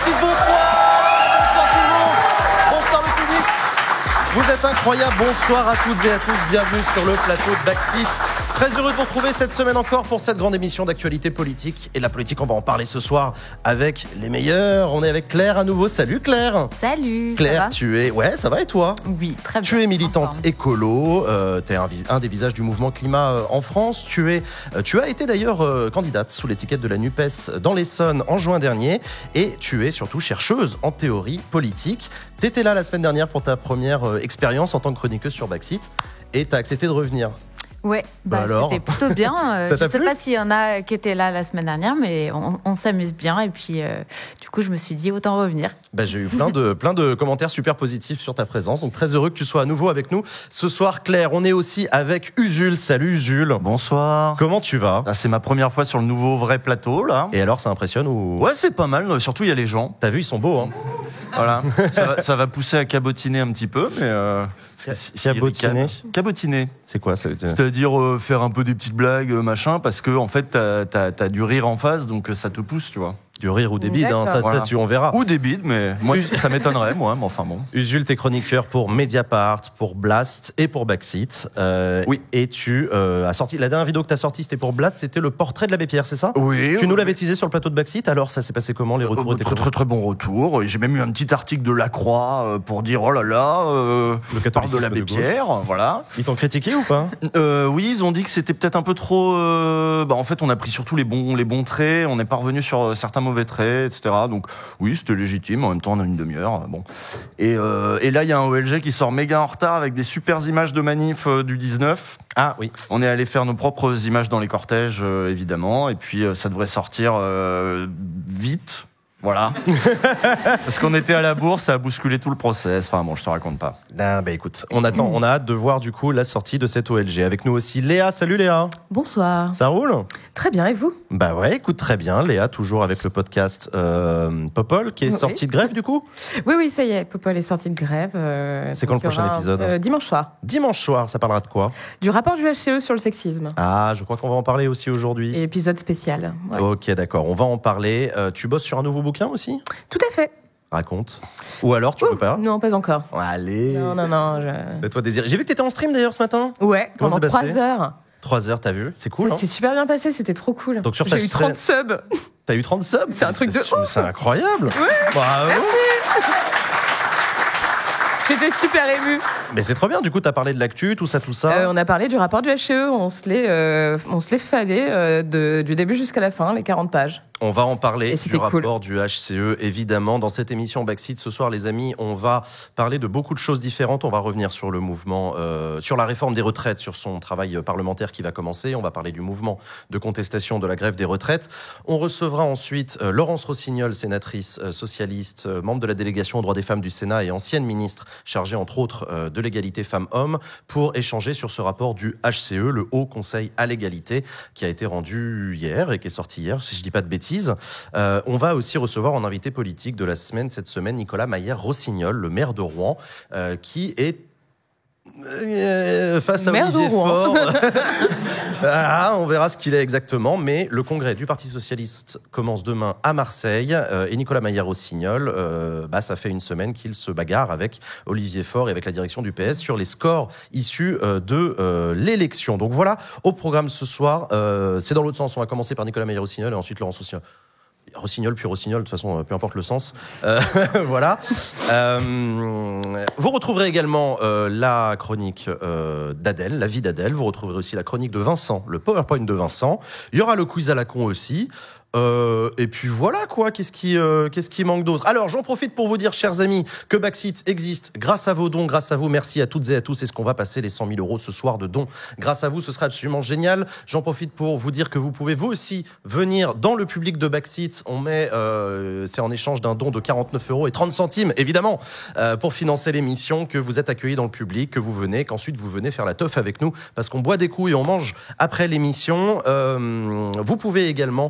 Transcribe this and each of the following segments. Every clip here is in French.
Backseat, bonsoir tout le monde, bonsoir le public. Vous êtes incroyables, bonsoir à toutes et à tous, bienvenue sur le plateau de Backseat. Très heureux de vous retrouver cette semaine encore pour cette grande émission d'actualité politique. Et la politique, on va en parler ce soir avec les meilleurs. On est avec Claire à nouveau. Salut Claire. Salut. Claire, ça va tu es... Ouais, ça va et toi? Oui, très bien. Tu es militante écolo, tu es un des visages du mouvement climat en France. Tu as été d'ailleurs candidate sous l'étiquette de la NUPES dans l'Essonne en juin dernier. Et tu es surtout chercheuse en théorie politique. Tu étais là la semaine dernière pour ta première expérience en tant que chroniqueuse sur Backseat. Et tu as accepté de revenir. Ouais, alors c'était plutôt bien. Ça je t'a ne sais plu pas s'il y en a qui étaient là la semaine dernière, mais on s'amuse bien. Et puis, du coup, je me suis dit, autant revenir. J'ai eu plein de commentaires super positifs sur ta présence. Donc, très heureux que tu sois à nouveau avec nous. Ce soir, Claire, on est aussi avec Usul. Salut Usul. Bonsoir. Comment tu vas? C'est ma première fois sur le nouveau vrai plateau, là. Et alors, ça impressionne ou... Ouais, c'est pas mal. Surtout, il y a les gens. T'as vu, ils sont beaux, hein. Voilà. ça va pousser à cabotiner un petit peu, mais... Cabotiner. Cabotiner. C'est quoi ça? C'est-à-dire faire un peu des petites blagues, machin, parce que en fait, t'as du rire en face, donc ça te pousse, tu vois. Du rire ou des bides, hein, ça voilà. On verra. Ou des bides, mais moi, ça m'étonnerait, moi, mais enfin bon. Usul, t'es chroniqueur pour Mediapart, pour Blast et pour Backseat. Oui. Et tu as sorti, la dernière vidéo que t'as sortie, c'était pour Blast, c'était le portrait de l'abbé Pierre, c'est ça? Oui. Tu nous l'avais teasé sur le plateau de Backseat, alors ça s'est passé comment, les retours étaient très, très bon retour. J'ai même eu un petit article de La Croix pour dire, oh là là, le catholicisme de l'abbé Pierre, voilà. Ils t'ont critiqué ou pas? Oui, ils ont dit que c'était peut-être un peu trop... en fait, on a pris surtout les bons traits, on n'est pas revenu sur certains mauvais traits, etc. Donc oui, c'était légitime. En même temps, on a une demi-heure. Bon. Et là, il y a un OLG qui sort méga en retard avec des super images de manif du 19. Ah oui. On est allé faire nos propres images dans les cortèges, évidemment. Et puis, ça devrait sortir vite. Voilà. Parce qu'on était à la bourse, ça a bousculé tout le process. Enfin bon, je te raconte pas. Écoute, on a hâte de voir du coup la sortie de cette OLG. Avec nous aussi Léa. Salut Léa. Bonsoir. Ça roule? Très bien, et vous? Ouais, écoute, très bien. Léa, toujours avec le podcast Popol, qui est sorti de grève du coup? Oui, ça y est, Popol est sorti de grève. C'est quand le prochain épisode? Dimanche soir. Dimanche soir, ça parlera de quoi? Du rapport du HCE sur le sexisme. Ah, je crois qu'on va en parler aussi aujourd'hui. Et épisode spécial. Ouais. Ok, d'accord, on va en parler. Tu bosses sur un nouveau bouquin aussi? Tout à fait. Raconte. Ou alors, tu peux pas? Non, pas encore. Allez. Non. Fais-toi désirer. J'ai vu que t'étais en stream d'ailleurs ce matin. Ouais, Comment pendant c'est passé 3 heures. 3 heures, t'as vu? C'est cool, C'est super bien passé, c'était trop cool. Donc sur ta J'ai eu 30 subs. T'as eu 30 subs? C'est un truc de ouf. C'est incroyable. Ouais. Bravo. J'étais super émue. Mais c'est trop bien, du coup, t'as parlé de l'actu, tout ça. On a parlé du rapport du HCE, on se l'est fadé du début jusqu'à la fin, les 40 pages. On va en parler du rapport cool. du HCE, évidemment. Dans cette émission Backseat, ce soir, les amis, on va parler de beaucoup de choses différentes. On va revenir sur le mouvement, sur la réforme des retraites, sur son travail parlementaire qui va commencer. On va parler du mouvement de contestation de la grève des retraites. On recevra ensuite Laurence Rossignol, sénatrice socialiste, membre de la délégation aux droits des femmes du Sénat et ancienne ministre chargée, entre autres, de l'égalité femmes-hommes, pour échanger sur ce rapport du HCE, le Haut Conseil à l'égalité, qui a été rendu hier et qui est sorti hier, si je dis pas de bêtises. On va aussi recevoir en invité politique de la semaine, cette semaine, Nicolas Mayer-Rossignol, le maire de Rouen, qui est face à Olivier Faure. Voilà, on verra ce qu'il est exactement, mais le congrès du Parti Socialiste commence demain à Marseille, et Nicolas Mayer-Rossignol, ça fait une semaine qu'il se bagarre avec Olivier Faure et avec la direction du PS sur les scores issus de l'élection. Donc voilà, au programme ce soir, c'est dans l'autre sens, on va commencer par Nicolas Mayer-Rossignol et ensuite Laurence Rossignol. Rossignol, puis Rossignol, de toute façon, peu importe le sens. Voilà. Vous retrouverez également la chronique d'Adèle, la vie d'Adèle. Vous retrouverez aussi la chronique de Vincent, le PowerPoint de Vincent. Il y aura le quiz à la con aussi. Et puis voilà quoi, qu'est-ce qui manque d'autre? Alors j'en profite pour vous dire, chers amis, que Backseat existe grâce à vos dons, grâce à vous. Merci à toutes et à tous. Est-ce qu'on va passer les 100 000 € ce soir de dons grâce à vous? Ce sera absolument génial. J'en profite pour vous dire que vous pouvez vous aussi venir dans le public de Backseat. On met, c'est en échange d'un don de 49,30 €, évidemment, pour financer l'émission, que vous êtes accueillis dans le public, que vous venez, qu'ensuite vous venez faire la teuf avec nous, parce qu'on boit des coups et on mange après l'émission. Vous pouvez également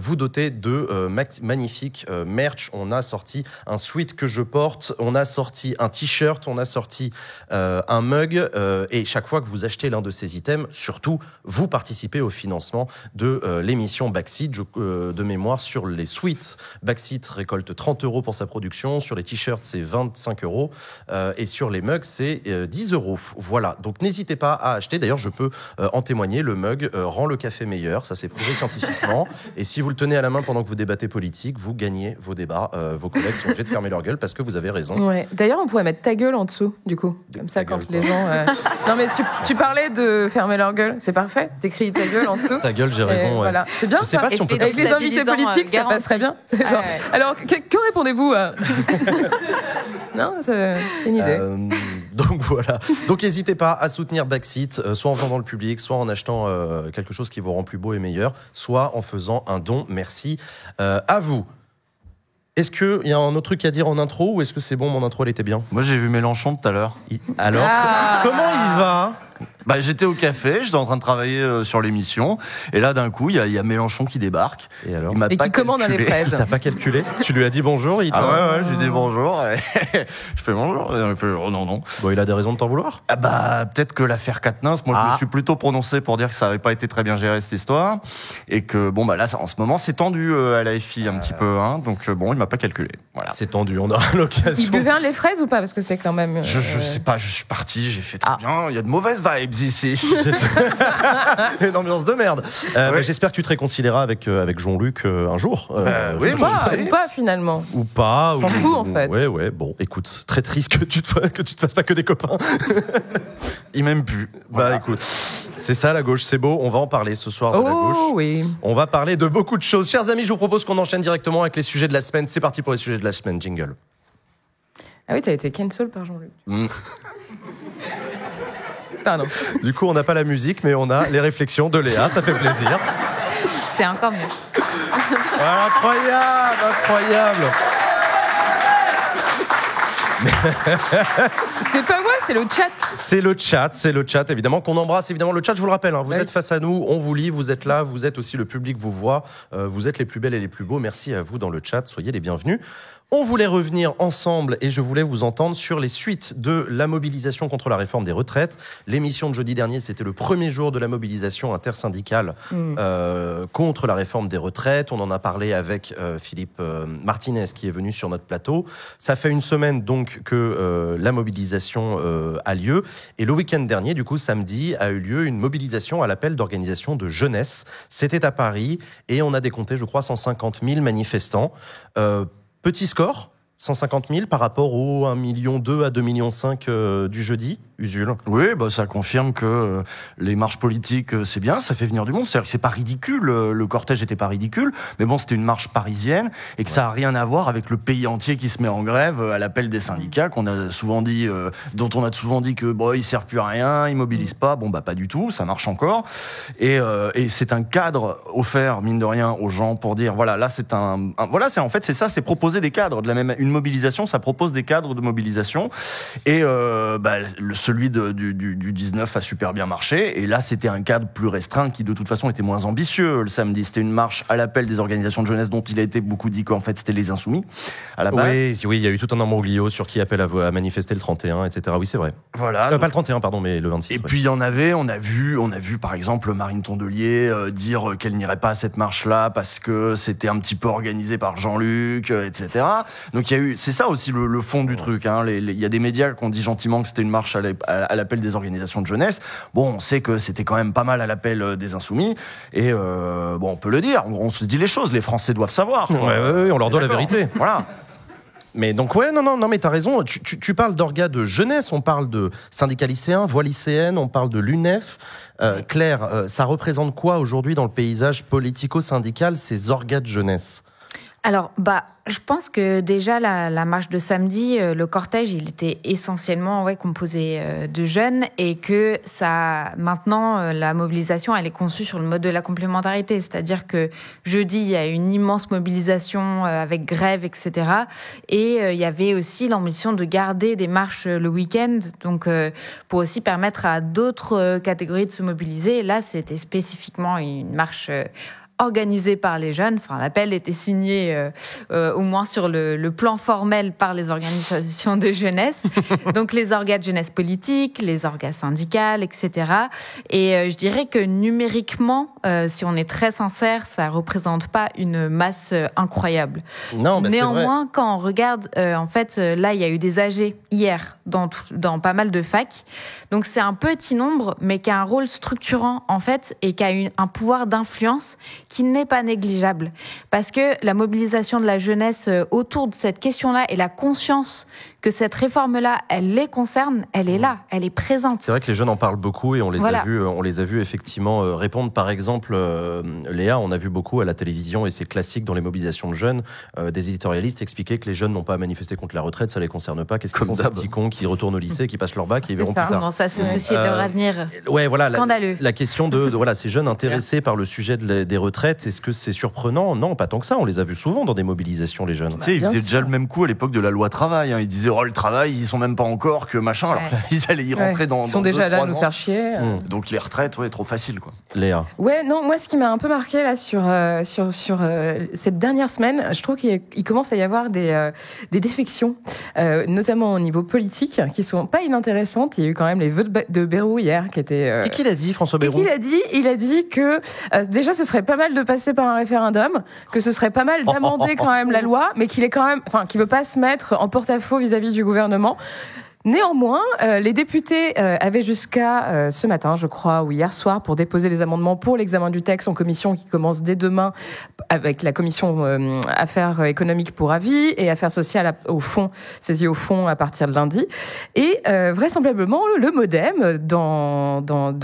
vous doter de magnifiques merch. On a sorti un sweat que je porte, on a sorti un t-shirt, on a sorti un mug, et chaque fois que vous achetez l'un de ces items, surtout, vous participez au financement de l'émission Backseat. De mémoire, sur les sweats, Backseat récolte 30 € pour sa production, sur les t-shirts, c'est 25 €, et sur les mugs, c'est 10 €. Voilà, donc n'hésitez pas à acheter. D'ailleurs, je peux en témoigner, le mug rend le café meilleur, ça c'est prouvé scientifiquement, et si vous le tenez à la main pendant que vous débattez politique, vous gagnez vos débats. Vos collègues sont obligés de fermer leur gueule parce que vous avez raison. Ouais. D'ailleurs, on pourrait mettre ta gueule en dessous, du coup. Comme ça, quand les gens... Non, mais tu parlais de fermer leur gueule, c'est parfait. T'écris ta gueule en dessous. Ta gueule, j'ai raison. Ouais. Voilà. C'est bien je sais ça. pas si on peut... Avec les invités politiques, ça passerait bien. Alors, que répondez-vous Non, c'est une idée. Donc voilà. Donc n'hésitez pas à soutenir Backseat, soit en vendant le public, soit en achetant quelque chose qui vous rend plus beau et meilleur, soit en faisant un don. Merci à vous. Est-ce qu'il y a un autre truc à dire en intro, ou est-ce que c'est bon, mon intro elle était bien? Moi, j'ai vu Mélenchon tout à l'heure. Alors, comment il va? Bah, j'étais au café, j'étais en train de travailler sur l'émission, et là, d'un coup, il y a Mélenchon qui débarque. Et alors? Il m'a Et pas qui commande calculé. les fraises. T'as pas calculé? Tu lui as dit bonjour? Ouais, j'ai dit bonjour. Et je fais bonjour. Et il fait oh non. Bon, il a des raisons de t'en vouloir? Ah bah, peut-être que l'affaire Quatennens, moi, je me suis plutôt prononcé pour dire que ça avait pas été très bien géré, cette histoire. Et que, bon, bah là, en ce moment, c'est tendu à la FI un petit peu, hein. Donc, bon, il m'a pas calculé. Voilà. C'est tendu, on aura l'occasion. Il buvait les fraises ou pas? Parce que c'est quand même... Je sais pas, je suis parti, j'ai fait très bien. Il y a de mauvaises vibes ici. Une ambiance de merde. Bah, j'espère que tu te réconcilieras avec Jean-Luc un jour. Oui, Ou pas, finalement. Ou pas. S'en fout, en fait. Ouais. Bon, écoute, très triste que tu te fasses pas que des copains. Il m'aime plus. Bah écoute, c'est ça la gauche, c'est beau. On va en parler ce soir de la gauche. Oh oui. On va parler de beaucoup de choses. Chers amis, je vous propose qu'on enchaîne directement avec les sujets de la semaine. C'est parti pour les sujets de la semaine. Jingle. Ah oui, t'as été cancel par Jean-Luc. Pardon. Du coup, on n'a pas la musique, mais on a les réflexions de Léa. Ça fait plaisir. C'est encore mieux. Incroyable. C'est pas moi, c'est le chat. C'est le chat, évidemment, qu'on embrasse. Évidemment, le chat, je vous le rappelle, hein, vous êtes face à nous, on vous lit, vous êtes là, vous êtes aussi le public vous voit, vous êtes les plus belles et les plus beaux. Merci à vous dans le chat, soyez les bienvenus. On voulait revenir ensemble et je voulais vous entendre sur les suites de la mobilisation contre la réforme des retraites. L'émission de jeudi dernier, c'était le premier jour de la mobilisation intersyndicale contre la réforme des retraites. On en a parlé avec Philippe Martinez qui est venu sur notre plateau. Ça fait une semaine donc que la mobilisation a lieu. Et le week-end dernier, du coup, samedi, a eu lieu une mobilisation à l'appel d'organisations de jeunesse. C'était à Paris et on a décompté, je crois, 150 000 manifestants. Petit score, 150 000 par rapport aux 1,2 million à 2,5 millions du jeudi, Usul. Oui, bah ça confirme que les marches politiques, c'est bien, ça fait venir du monde. C'est-à-dire que c'est pas ridicule, le cortège était pas ridicule, mais bon, c'était une marche parisienne et que ça a rien à voir avec le pays entier qui se met en grève à l'appel des syndicats qu'on a souvent dit, dont on a souvent dit que bon, ils servent plus à rien, ils mobilisent pas. Bon, bah pas du tout, ça marche encore. Et c'est un cadre offert mine de rien aux gens pour dire voilà, là c'est voilà, c'est en fait c'est ça, c'est proposer des cadres de la même une mobilisation, ça propose des cadres de mobilisation et celui du 19 a super bien marché et là c'était un cadre plus restreint qui de toute façon était moins ambitieux le samedi. C'était une marche à l'appel des organisations de jeunesse dont il a été beaucoup dit qu'en fait c'était les Insoumis à la base. Oui, il y a eu tout un imbroglio sur qui appelle à manifester le 31, etc. Oui, c'est vrai. Voilà. Pas le 31, pardon, mais le 26. Et puis il y en avait, on a vu par exemple Marine Tondelier dire qu'elle n'irait pas à cette marche-là parce que c'était un petit peu organisé par Jean-Luc, etc. Donc il y a eu, c'est ça aussi le fond du truc. Hein. Il y a des médias qui ont dit gentiment que c'était une marche à l'appel des organisations de jeunesse. Bon, on sait que c'était quand même pas mal à l'appel des Insoumis. Et bon, on peut le dire. On se dit les choses. Les Français doivent savoir. Ouais, on leur doit la vérité. Voilà. Mais donc non, mais t'as raison. Tu parles d'orgas de jeunesse, on parle de syndicats lycéens, voix lycéenne, on parle de l'UNEF. Claire, ça représente quoi aujourd'hui dans le paysage politico-syndical ces orgas de jeunesse ? Alors, je pense que déjà la marche de samedi, le cortège, il était essentiellement composé de jeunes et que ça, maintenant, la mobilisation, elle est conçue sur le mode de la complémentarité. C'est-à-dire que jeudi, il y a une immense mobilisation avec grève, etc. Et il y avait aussi l'ambition de garder des marches le week-end, donc pour aussi permettre à d'autres catégories de se mobiliser. Et là, c'était spécifiquement une marche organisé par les jeunes. Enfin, l'appel était signé au moins sur le plan formel par les organisations de jeunesse. Donc, les organes de jeunesse politique, les organes syndicales, etc. Et je dirais que numériquement, si on est très sincère, ça représente pas une masse incroyable. Non, Néanmoins, quand on regarde, en fait, là, il y a eu des AG hier dans pas mal de facs. Donc, c'est un petit nombre, mais qui a un rôle structurant, en fait, et qui a un pouvoir d'influence qui n'est pas négligeable. Parce que la mobilisation de la jeunesse autour de cette question-là et la conscience que cette réforme-là, elle les concerne, elle est là, elle est présente. C'est vrai que les jeunes en parlent beaucoup et on les a vus effectivement répondre. Par exemple, Léa, on a vu beaucoup à la télévision et c'est classique dans les mobilisations de jeunes, des éditorialistes expliquer que les jeunes n'ont pas à manifester contre la retraite, ça les concerne pas. Qu'est-ce qu'ils font, ces petits cons qui retournent au lycée, qui passent leur bac et ils verront plus tard. Comment ça se soucier de leur avenir. Ouais, voilà, scandaleux. La question de voilà, ces jeunes intéressés par le sujet des retraites, est-ce que c'est surprenant ? Non, pas tant que ça. On les a vus souvent dans des mobilisations, les jeunes. Tu sais, ils faisaient déjà le même coup à l'époque de la loi travail. Ils disaient le travail, ils sont même pas encore que machin. Alors ils allaient y rentrer dans. Ils sont déjà là à nous faire chier. Donc les retraites, trop facile, quoi. Léa. Ouais, non, moi ce qui m'a un peu marqué là sur cette dernière semaine, je trouve qu'il commence à y avoir des défections, notamment au niveau politique, qui sont pas inintéressantes. Il y a eu quand même les vœux de Bayrou hier, qui étaient. Et qui l'a dit, François Bayrou ? Il a dit que déjà ce serait pas mal de passer par un référendum, que ce serait pas mal d'amender quand même la loi, mais qu'il est quand même, qu'il veut pas se mettre en porte-à-faux vis-à-vis du gouvernement. Néanmoins, les députés avaient jusqu'à ce matin, je crois, ou hier soir, pour déposer les amendements pour l'examen du texte en commission qui commence dès demain avec la commission affaires économiques pour avis et affaires sociales saisie au fond à partir de lundi. Et vraisemblablement, le MoDem,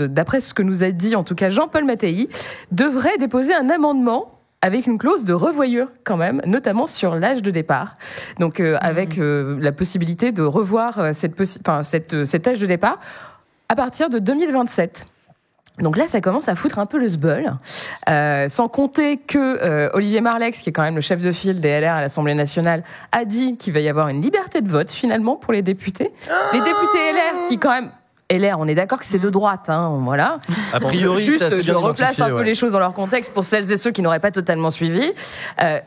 d'après ce que nous a dit en tout cas Jean-Paul Mattei, devrait déposer un amendement avec une clause de revoyure quand même, notamment sur l'âge de départ. Donc avec la possibilité de revoir cet âge de départ à partir de 2027. Donc là, ça commence à foutre un peu le sbeul, sans compter que Olivier Marleix, qui est quand même le chef de file des LR à l'Assemblée nationale, a dit qu'il va y avoir une liberté de vote finalement pour les députés. Les députés LR qui quand même... LR, on est d'accord que c'est de droite, voilà. A priori, juste, je replace un peu les choses dans leur contexte pour celles et ceux qui n'auraient pas totalement suivi,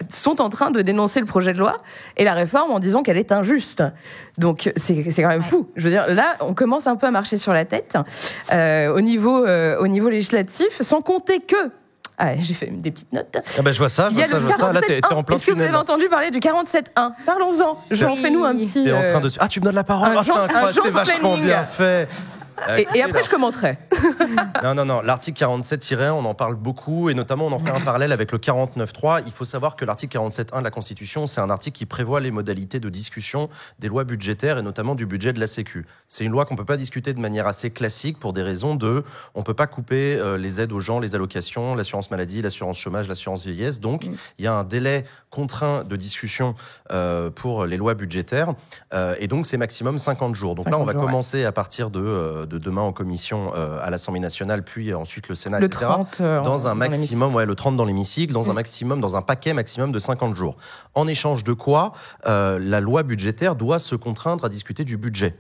sont en train de dénoncer le projet de loi et la réforme en disant qu'elle est injuste. Donc c'est quand même fou. Je veux dire, là, on commence un peu à marcher sur la tête au niveau législatif, sans compter que j'ai fait des petites notes. Ah ben je vois ça. Là, t'es en plein. Est-ce que vous avez entendu parler du 47.1 ? Parlons-en. Jean, fais-nous un petit... T'es en train de... Ah, tu me donnes la parole. C'est incroyable, c'est vachement bien fait. Et après, je commenterai. Non. L'article 47-1, on en parle beaucoup, et notamment, on en fait un parallèle avec le 49.3. Il faut savoir que l'article 47.1 de la Constitution, c'est un article qui prévoit les modalités de discussion des lois budgétaires, et notamment du budget de la Sécu. C'est une loi qu'on peut pas discuter de manière assez classique pour des raisons on peut pas couper les aides aux gens, les allocations, l'assurance maladie, l'assurance chômage, l'assurance vieillesse. Donc, il y a un délai contraint de discussion pour les lois budgétaires, et donc c'est maximum 50 jours. Donc là, on va commencer à partir de demain en commission à l'Assemblée nationale, puis ensuite le Sénat, etc. 30, dans un maximum, le 30 dans l'hémicycle, dans un paquet maximum de 50 jours. En échange de quoi, la loi budgétaire doit se contraindre à discuter du budget.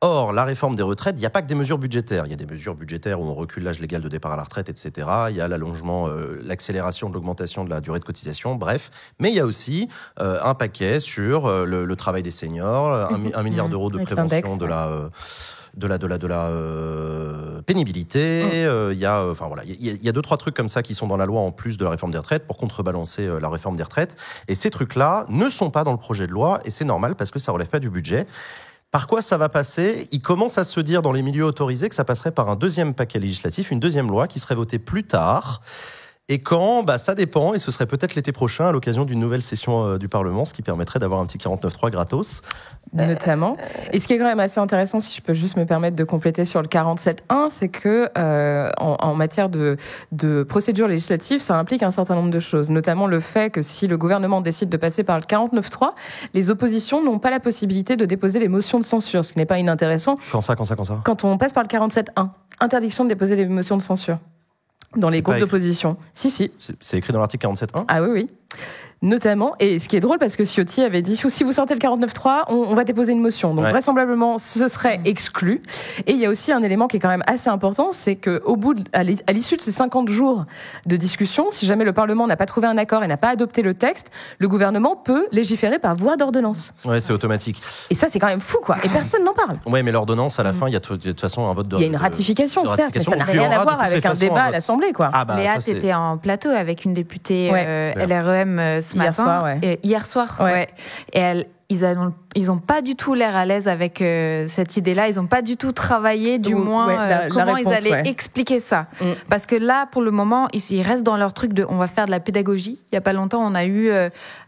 Or, la réforme des retraites, il n'y a pas que des mesures budgétaires. Il y a des mesures budgétaires où on recule l'âge légal de départ à la retraite, etc. Il y a l'allongement, l'accélération de l'augmentation de la durée de cotisation, bref. Mais il y a aussi un paquet sur le travail des seniors, 1 milliard d'euros de prévention de la pénibilité. Il y a 2-3 trucs comme ça qui sont dans la loi en plus de la réforme des retraites pour contrebalancer la réforme des retraites. Et ces trucs-là ne sont pas dans le projet de loi, et c'est normal parce que ça relève pas du budget. Par quoi ça va passer ? Il commence à se dire dans les milieux autorisés que ça passerait par un deuxième paquet législatif, une deuxième loi qui serait votée plus tard. Et quand ? Ça dépend, et ce serait peut-être l'été prochain à l'occasion d'une nouvelle session du Parlement, ce qui permettrait d'avoir un petit 49.3 gratos. Notamment. Et ce qui est quand même assez intéressant, si je peux juste me permettre de compléter sur le 47.1, c'est que en matière de procédure législative, ça implique un certain nombre de choses, notamment le fait que si le gouvernement décide de passer par le 49.3, les oppositions n'ont pas la possibilité de déposer des motions de censure, ce qui n'est pas inintéressant. Quand ça ? Quand on passe par le 47.1, interdiction de déposer des motions de censure dans les groupes d'opposition. Si. C'est écrit dans l'article 47.1 ? Ah oui. Notamment, et ce qui est drôle parce que Ciotti avait dit si vous sortez le 49.3, on va déposer une motion. Donc vraisemblablement, ce serait exclu. Et il y a aussi un élément qui est quand même assez important, c'est que à l'issue de ces 50 jours de discussion, si jamais le Parlement n'a pas trouvé un accord et n'a pas adopté le texte, le gouvernement peut légiférer par voie d'ordonnance. Ouais, c'est automatique. Et ça, c'est quand même fou, quoi. Et personne n'en parle. Ouais, mais l'ordonnance, à la fin, il y a de toute façon un vote de. Il y a une ratification, certes, mais ça n'a rien à voir avec un débat à l'Assemblée, quoi. Ah bah, Léa, t'étais en plateau avec une députée LREM ce Hier matin. soir, ouais. Hier soir, ouais. Et ils ont pas du tout l'air à l'aise avec cette idée-là. Ils ont pas du tout travaillé, du moins, comment ils allaient expliquer ça. Parce que là, pour le moment, ils restent dans leur truc de on va faire de la pédagogie. Il y a pas longtemps, on a eu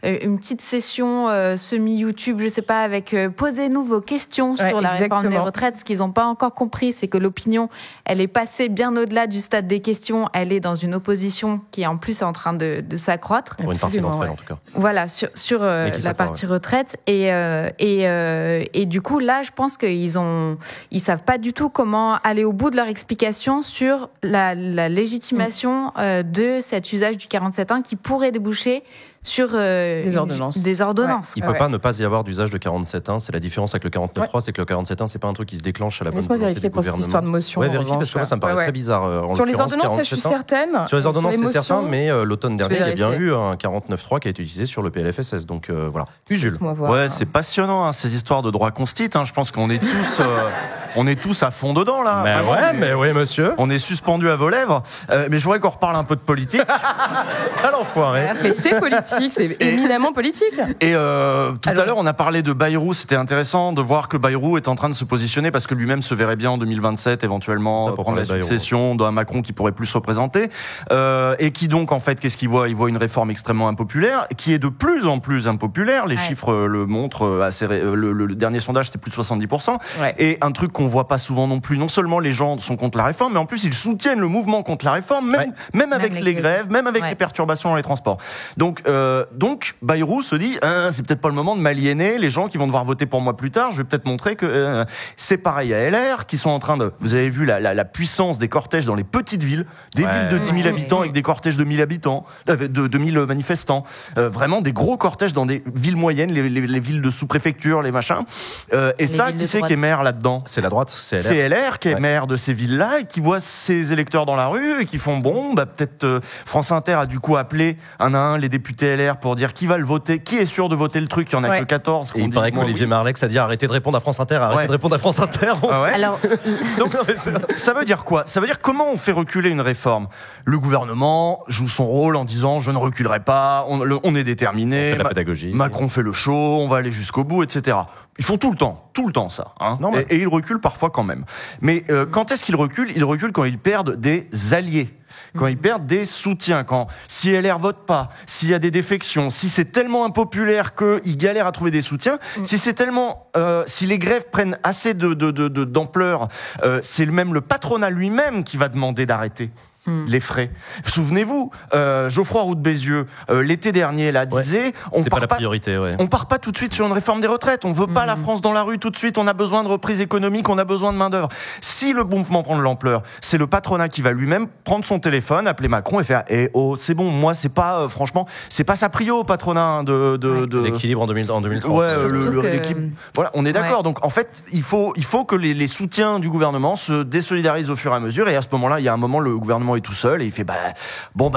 une petite session semi-YouTube, je sais pas, avec posez-nous vos questions sur la réforme des retraites. Ce qu'ils ont pas encore compris, c'est que l'opinion, elle est passée bien au-delà du stade des questions. Elle est dans une opposition qui, en plus, est en train de s'accroître. Pour une partie d'entre elles, en tout cas. Voilà, sur la partie retraite. Et du coup, là, je pense qu'ils savent pas du tout comment aller au bout de leur explication sur la légitimation de cet usage du 47.1 qui pourrait déboucher sur des ordonnances. Il peut pas ne pas y avoir d'usage de 47.1. C'est la différence avec le 49.3, c'est que le 47.1, c'est pas un truc qui se déclenche à la bonne volonté du gouvernement. Pour cette histoire de motion. Ouais, vérifie parce que moi, ça me paraît très bizarre. Sur les ordonnances, je suis certaine. Sur les ordonnances, c'est certain, mais l'automne dernier, il y a bien eu un 49.3 qui a été utilisé sur le PLFSS. Donc voilà. Usul. Ouais, c'est passionnant ces histoires de droit constit. Je pense qu'on est tous à fond dedans là. Mais ouais, monsieur. On est suspendus à vos lèvres. Mais je voudrais qu'on reparle un peu de politique. À l'enfoiré. Mais c'est politique. C'est éminemment politique. Et tout à l'heure, on a parlé de Bayrou. C'était intéressant de voir que Bayrou est en train de se positionner parce que lui-même se verrait bien en 2027, éventuellement, prendre la succession d'un Macron qui pourrait plus se représenter. Et qui donc, en fait, qu'est-ce qu'il voit ? Il voit une réforme extrêmement impopulaire, qui est de plus en plus impopulaire. Les chiffres le montrent assez. Le dernier sondage, c'était plus de 70%. Et un truc qu'on voit pas souvent non plus. Non seulement les gens sont contre la réforme, mais en plus ils soutiennent le mouvement contre la réforme, même avec les grèves, même avec les perturbations dans les transports. Donc Bayrou se dit c'est peut-être pas le moment de m'aliéner les gens qui vont devoir voter pour moi plus tard. Je vais peut-être montrer que c'est pareil à LR qui sont en train de. Vous avez vu la puissance des cortèges dans les petites villes, des villes de 10 000 habitants avec des cortèges de 1000 habitants, de 1000 manifestants. Vraiment des gros cortèges dans des villes moyennes, les villes de sous-préfecture, les machins. Et ça, qui c'est qui est maire là-dedans ? C'est la droite, c'est LR. C'est LR qui est maire de ces villes-là et qui voit ses électeurs dans la rue et qui font peut-être France Inter a du coup appelé un à un les députés LR pour dire qui va le voter, qui est sûr de voter le truc, il y en a que 14. Et il paraît qu'Olivier Marleix a dit arrêtez de répondre à France Inter, arrêtez de répondre à France Inter. Alors, donc ça veut dire quoi ? Ça veut dire comment on fait reculer une réforme ? Le gouvernement joue son rôle en disant je ne reculerai pas, on est déterminé, on fait de la pédagogie. Macron fait le show, on va aller jusqu'au bout, etc. Ils font tout le temps ça. Et ils reculent parfois quand même. Mais quand est-ce qu'ils reculent ? Ils reculent quand ils perdent des alliés. Quand ils perdent des soutiens, si LR vote pas, s'il y a des défections, si c'est tellement impopulaire qu'ils galèrent à trouver des soutiens, si c'est tellement, si les grèves prennent assez d'ampleur, c'est même le patronat lui-même qui va demander d'arrêter les frais. Souvenez-vous, Geoffroy Roux de Bézieux, l'été dernier, là, disait, on part pas tout de suite sur une réforme des retraites. On veut pas la France dans la rue tout de suite. On a besoin de reprise économique. On a besoin de main d'œuvre. Si le mouvement prend de l'ampleur, c'est le patronat qui va lui-même prendre son téléphone, appeler Macron et faire, c'est bon, moi, c'est pas, franchement, c'est pas sa prio, patronat, de l'équilibre en 2030. Ouais, l'équilibre. Voilà, on est d'accord. Donc, en fait, il faut que les soutiens du gouvernement se désolidarisent au fur et à mesure. Et à ce moment-là, il y a un moment, le gouvernement est tout seul et il fait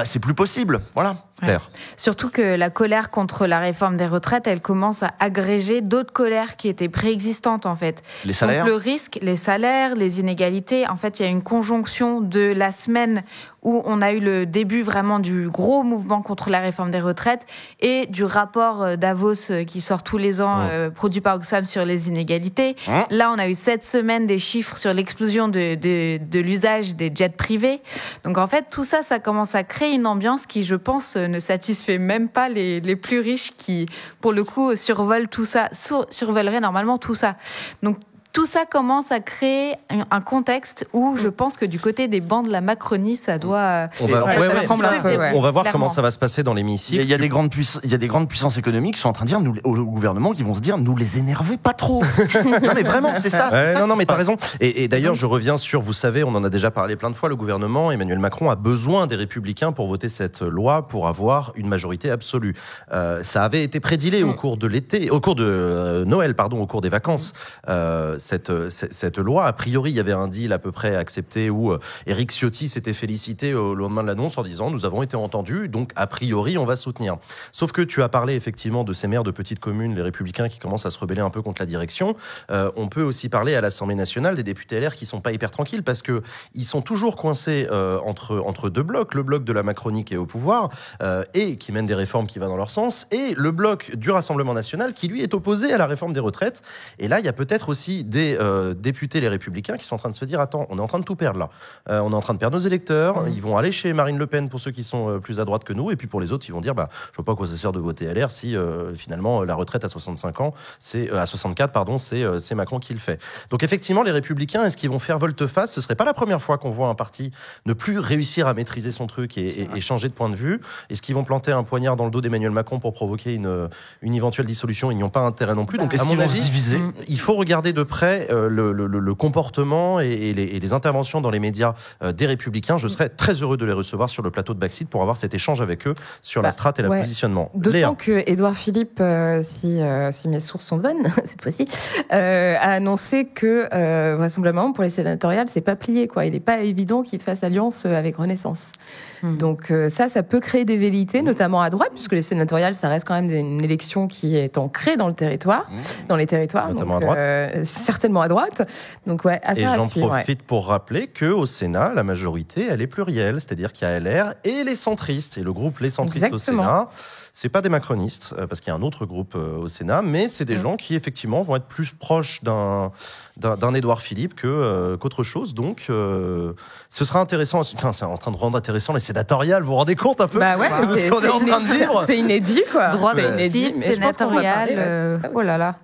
c'est plus possible. Voilà. Claire. Surtout que la colère contre la réforme des retraites, elle commence à agréger d'autres colères qui étaient préexistantes en fait. Les salaires. Donc le risque, les salaires, les inégalités, en fait, il y a une conjonction de la semaine où on a eu le début vraiment du gros mouvement contre la réforme des retraites et du rapport Davos qui sort tous les ans, produit par Oxfam sur les inégalités. Là, on a eu cette semaine des chiffres sur l'explosion de l'usage des jets privés. Donc en fait, tout ça, ça commence à créer une ambiance qui, je pense, ne satisfait même pas les plus riches qui, pour le coup, survoleraient normalement tout ça. Donc tout ça commence à créer un contexte où je pense que du côté des bancs de la Macronie, ça doit... On va, on va voir clairement. comment ça va se passer dans l'hémicycle. Il y a des grandes puissances économiques qui sont en train de dire au gouvernement, qui vont se dire, nous les énervez pas trop. Non mais vraiment, c'est ça. Non, mais t'as raison. Et d'ailleurs, je reviens sur, vous savez, on en a déjà parlé plein de fois, le gouvernement, Emmanuel Macron a besoin des Républicains pour voter cette loi, pour avoir une majorité absolue. Ça avait été prédilé au cours de l'été, au cours de Noël, pardon, au cours des vacances. Cette loi, a priori, il y avait un deal à peu près accepté où Éric Ciotti s'était félicité au lendemain de l'annonce en disant, nous avons été entendus, donc a priori, on va soutenir. Sauf que tu as parlé effectivement de ces maires de petites communes, les Républicains qui commencent à se rebeller un peu contre la direction. On peut aussi parler à l'Assemblée nationale des députés LR qui sont pas hyper tranquilles parce que ils sont toujours coincés entre deux blocs, le bloc de la Macronie qui est au pouvoir et qui mène des réformes qui vont dans leur sens, et le bloc du Rassemblement national qui lui est opposé à la réforme des retraites. Et là, il y a peut-être aussi des députés les Républicains qui sont en train de se dire, attends, on est en train de tout perdre là. On est en train de perdre nos électeurs. Ils vont aller chez Marine Le Pen pour ceux qui sont plus à droite que nous, et puis pour les autres, ils vont dire, je vois pas à quoi ça sert de voter LR si finalement la retraite à 65 ans, à 64 pardon, c'est Macron qui le fait. Donc effectivement, les Républicains, est-ce qu'ils vont faire volte-face? Ce serait pas la première fois qu'on voit un parti ne plus réussir à maîtriser son truc et changer de point de vue. Est-ce qu'ils vont planter un poignard dans le dos d'Emmanuel Macron pour provoquer une éventuelle dissolution? Ils n'y ont pas intérêt non plus. Donc à mon avis, il faut regarder de près le comportement et les interventions dans les médias des Républicains. Je serais très heureux de les recevoir sur le plateau de Backseat pour avoir cet écge avec eux sur la strate et le positionnement. D'autant que Édouard Philippe, si mes sources sont bonnes cette fois-ci, a annoncé que vraisemblablement pour les sénatoriales, c'est pas plié, quoi. Il n'est pas évident qu'il fasse alliance avec Renaissance. Donc ça peut créer des velléités, notamment à droite, puisque les sénatoriales, ça reste quand même une élection qui est ancrée dans le territoire, dans les territoires, notamment donc, à droite. Certainement à droite. Donc et j'en profite pour rappeler que au Sénat, la majorité, elle est plurielle, c'est-à-dire qu'il y a LR et les centristes, et le groupe Les Centristes au Sénat. C'est pas des macronistes, parce qu'il y a un autre groupe au Sénat, mais c'est des gens qui, effectivement, vont être plus proches d'un Édouard Philippe qu'autre chose. Donc, ce sera intéressant. Putain, c'est en train de rendre intéressant les sénatoriales. Vous vous rendez compte un peu de ce qu'on est en train de vivre? C'est inédit, quoi. Droit inédit, sénatorial. Oh là là.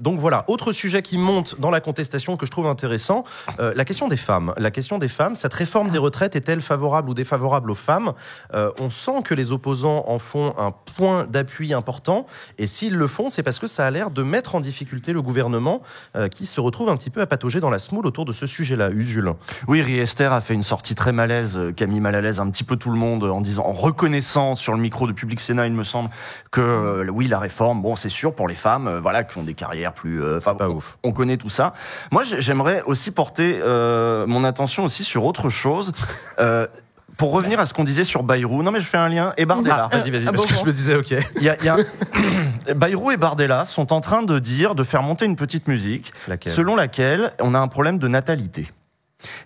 Donc voilà, autre sujet qui monte dans la contestation que je trouve intéressant, la question des femmes. La question des femmes, cette réforme des retraites est-elle favorable ou défavorable aux femmes? On sent que les opposants en font un point d'appui important, et s'ils le font, c'est parce que ça a l'air de mettre en difficulté le gouvernement qui se retrouve un petit peu à patauger dans la semoule autour de ce sujet-là. Usul. Oui, Riester a fait une sortie très malaise, qui a mis mal à l'aise un petit peu tout le monde en reconnaissant sur le micro de Public Sénat, il me semble, que oui, la réforme, bon, c'est sûr pour les femmes, qui ont des carrières plus... pas ouf. On connaît tout ça. Moi, j'aimerais aussi porter mon attention aussi sur autre chose. Pour revenir à ce qu'on disait sur Bayrou, non mais je fais un lien, et Bardella. Vas-y, parce que je me disais, ok. Bayrou et Bardella sont en train de faire monter une petite musique, selon laquelle on a un problème de natalité.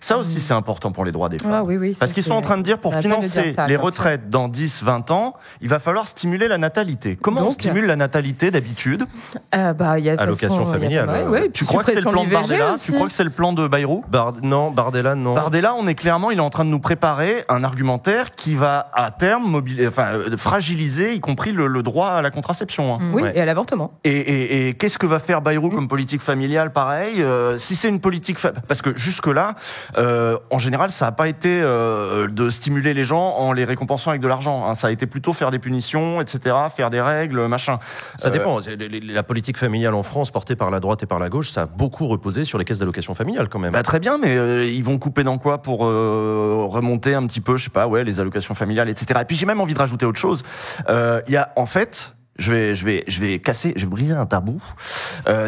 Ça aussi, c'est important pour les droits des femmes. Ah, oui, parce qu'ils sont en train de dire, pour financer les retraites dans 10, 20 ans, il va falloir stimuler la natalité. Comment on stimule la natalité d'habitude? Y a allocation familiale. Tu crois que c'est le plan de Bardella? Tu crois que c'est le plan de Bayrou? Non, Bardella, non. Bardella, il est en train de nous préparer un argumentaire qui va, à terme, fragiliser, y compris le droit à la contraception. Oui, et à l'avortement. Et qu'est-ce que va faire Bayrou comme politique familiale, pareil? Si c'est une politique... Parce que jusque-là, en général, ça n'a pas été de stimuler les gens en les récompensant avec de l'argent. Ça a été plutôt faire des punitions, etc., faire des règles, machin. Ça dépend. La politique familiale en France, portée par la droite et par la gauche, ça a beaucoup reposé sur les caisses d'allocation familiale, quand même. Très bien, mais ils vont couper dans quoi pour remonter un petit peu, je sais pas, les allocations familiales, etc. Et puis j'ai même envie de rajouter autre chose. Il y a, en fait... Je vais briser un tabou.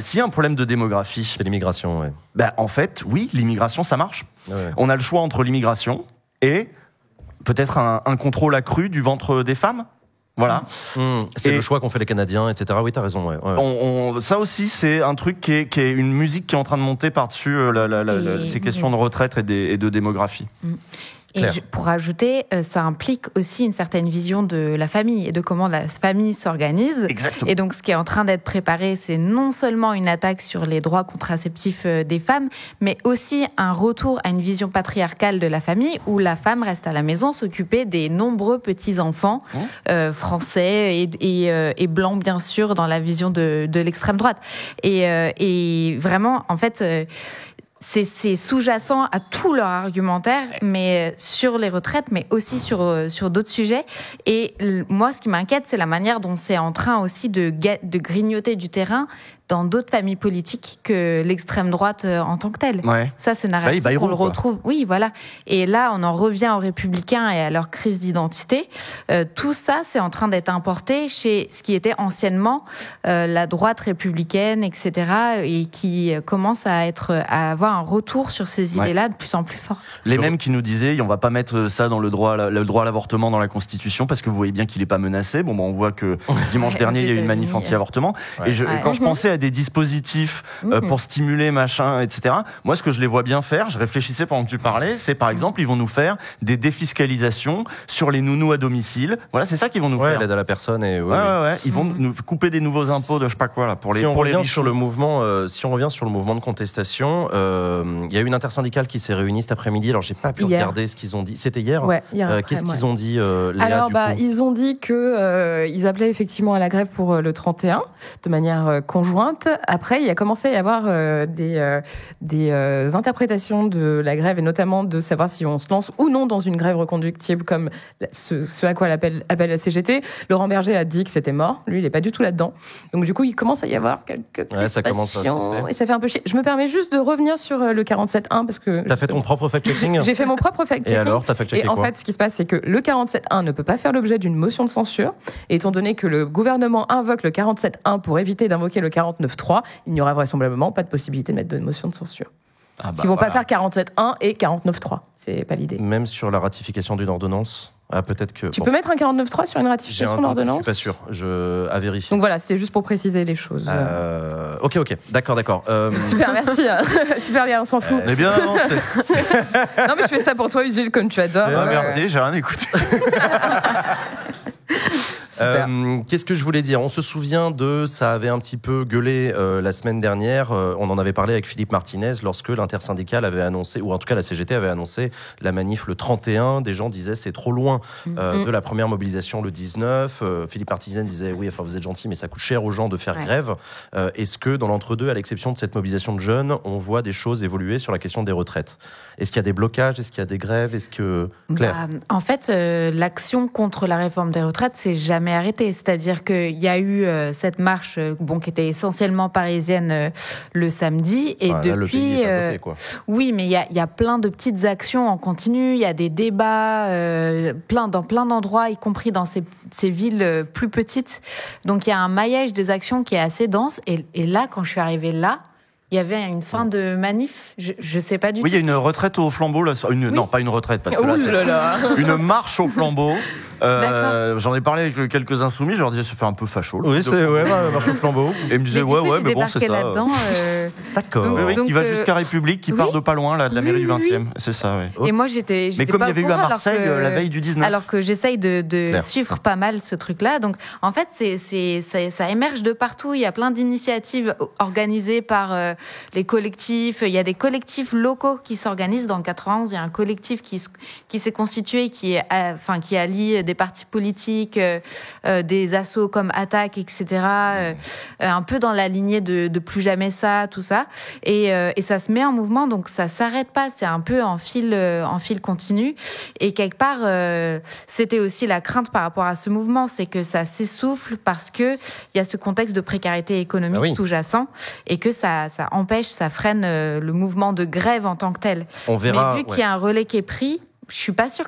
S'il y a un problème de démographie, c'est l'immigration, ouais. En fait, oui, l'immigration, ça marche. Ouais. On a le choix entre l'immigration et peut-être un contrôle accru du ventre des femmes. Voilà. C'est le choix qu'ont fait les Canadiens, etc. Oui, t'as raison. Ouais. Ça aussi, c'est un truc qui est une musique qui est en train de monter par-dessus ces questions de retraite et de démographie. Et pour ajouter, ça implique aussi une certaine vision de la famille et de comment la famille s'organise. Exactement. Et donc, ce qui est en train d'être préparé, c'est non seulement une attaque sur les droits contraceptifs des femmes, mais aussi un retour à une vision patriarcale de la famille où la femme reste à la maison s'occuper des nombreux petits-enfants français et blancs, bien sûr, dans la vision de l'extrême droite. Et vraiment, en fait... C'est sous-jacent à tout leur argumentaire, mais sur les retraites, mais aussi sur d'autres sujets. Et moi, ce qui m'inquiète, c'est la manière dont c'est en train aussi de grignoter du terrain dans d'autres familles politiques que l'extrême droite en tant que telle. Ouais. Ça, ce narratif, on le retrouve. Oui, voilà. Et là, on en revient aux Républicains et à leur crise d'identité. Tout ça, c'est en train d'être importé chez ce qui était anciennement la droite républicaine, etc., et qui commence à avoir un retour sur ces idées-là de plus en plus fort. Les mêmes qui nous disaient, on va pas mettre ça dans le droit à l'avortement dans la Constitution parce que vous voyez bien qu'il est pas menacé. Bon, on voit que dimanche dernier, il y a eu une manif anti-avortement. Ouais. Et quand je pensais à des dispositifs pour stimuler machin, etc. Moi, ce que je les vois bien faire, je réfléchissais pendant que tu parlais, c'est par exemple, ils vont nous faire des défiscalisations sur les nounous à domicile. Voilà, c'est ça qu'ils vont nous faire. L'aide à la personne et ils vont nous couper des nouveaux impôts de je sais pas quoi là pour les riches. Sur le mouvement, si on revient sur le mouvement de contestation, il y a eu une intersyndicale qui s'est réunie cet après-midi. Alors, j'ai pas pu regarder ce qu'ils ont dit. C'était hier. Ouais, hier qu'est-ce qu'ils ont dit, Léa, alors, ils ont dit que ils appelaient effectivement à la grève pour le 31 de manière conjointe. Après, il a commencé à y avoir des interprétations de la grève et notamment de savoir si on se lance ou non dans une grève reconductible comme ce à quoi elle appelle la CGT. Laurent Berger a dit que c'était mort. Lui, il est pas du tout là-dedans. Donc, du coup, il commence à y avoir quelques ça commence à se et ça fait un peu chier. Je me permets juste de revenir sur le 47.1 parce que... T'as fait ton propre fact-checking? J'ai fait mon propre fact-checking. Et alors, t'as fact-checké quoi? Et en fait, ce qui se passe, c'est que le 47.1 ne peut pas faire l'objet d'une motion de censure. Et étant donné que le gouvernement invoque le 47.1 pour éviter d'invoquer le 49.3, il n'y aura vraisemblablement pas de possibilité de mettre de motion de censure. Ils vont pas faire 47.1 et 49.3. C'est pas l'idée. Même sur la ratification d'une ordonnance? Peut-être que... Tu peux mettre un 49.3 sur une ratification d'ordonnance? Je suis pas sûr, à vérifier. Donc voilà, c'était juste pour préciser les choses. Ok, d'accord. Super, merci. Super bien, on s'en fout. Mais bien, non, non, mais je fais ça pour toi, Usul, comme tu adores. Merci, j'ai rien écouté. Qu'est-ce que je voulais dire? On se souvient ça avait un petit peu gueulé la semaine dernière. On en avait parlé avec Philippe Martinez lorsque l'intersyndicale avait annoncé, ou en tout cas la CGT avait annoncé la manif le 31. Des gens disaient c'est trop loin de la première mobilisation le 19. Philippe Martinez disait oui, enfin vous êtes gentil, mais ça coûte cher aux gens de faire grève. Est-ce que dans l'entre-deux, à l'exception de cette mobilisation de jeunes, on voit des choses évoluer sur la question des retraites? Est-ce qu'il y a des blocages? Est-ce qu'il y a des grèves? Est-ce que Claire? En fait, l'action contre la réforme des retraites, c'est jamais arrêté. C'est-à-dire qu'il y a eu cette marche, qui était essentiellement parisienne le samedi, et depuis, là, le pays est pas bloqué, quoi. Oui, mais il y a plein de petites actions en continu. Il y a des débats, dans plein d'endroits, y compris dans ces villes plus petites. Donc il y a un maillage des actions qui est assez dense. Et là, quand je suis arrivée là, il y avait une fin de manif, je sais pas du tout. Oui, il y a une retraite au flambeau là. Non, pas une retraite parce que là, c'est une marche au flambeau. J'en ai parlé avec quelques insoumis, je leur disais ça fait un peu facho. Oui, c'est marche au flambeau. Et ils me disaient mais bon, c'est ça. D'accord. Qui va jusqu'à République, qui part de pas loin là de la mairie du 20e. C'est ça, oui. Et moi j'étais mais comme pas il y avait eu à Marseille la veille du 19. Alors que j'essaye de suivre pas mal ce truc-là. Donc en fait, ça émerge de partout. Il y a plein d'initiatives organisées par les collectifs. Il y a des collectifs locaux qui s'organisent. Dans le 91, il y a un collectif qui s'est constitué, qui allie des partis politiques, des assos comme Attaque, etc. Un peu dans la lignée de Plus Jamais ça, tout ça. Et ça se met en mouvement, donc ça s'arrête pas. C'est un peu en fil continu. Et quelque part, c'était aussi la crainte par rapport à ce mouvement, c'est que ça s'essouffle parce que il y a ce contexte de précarité économique sous-jacent et que ça empêche, ça freine le mouvement de grève en tant que tel. On verra. Mais vu qu'il y a un relais qui est pris, je suis pas sûre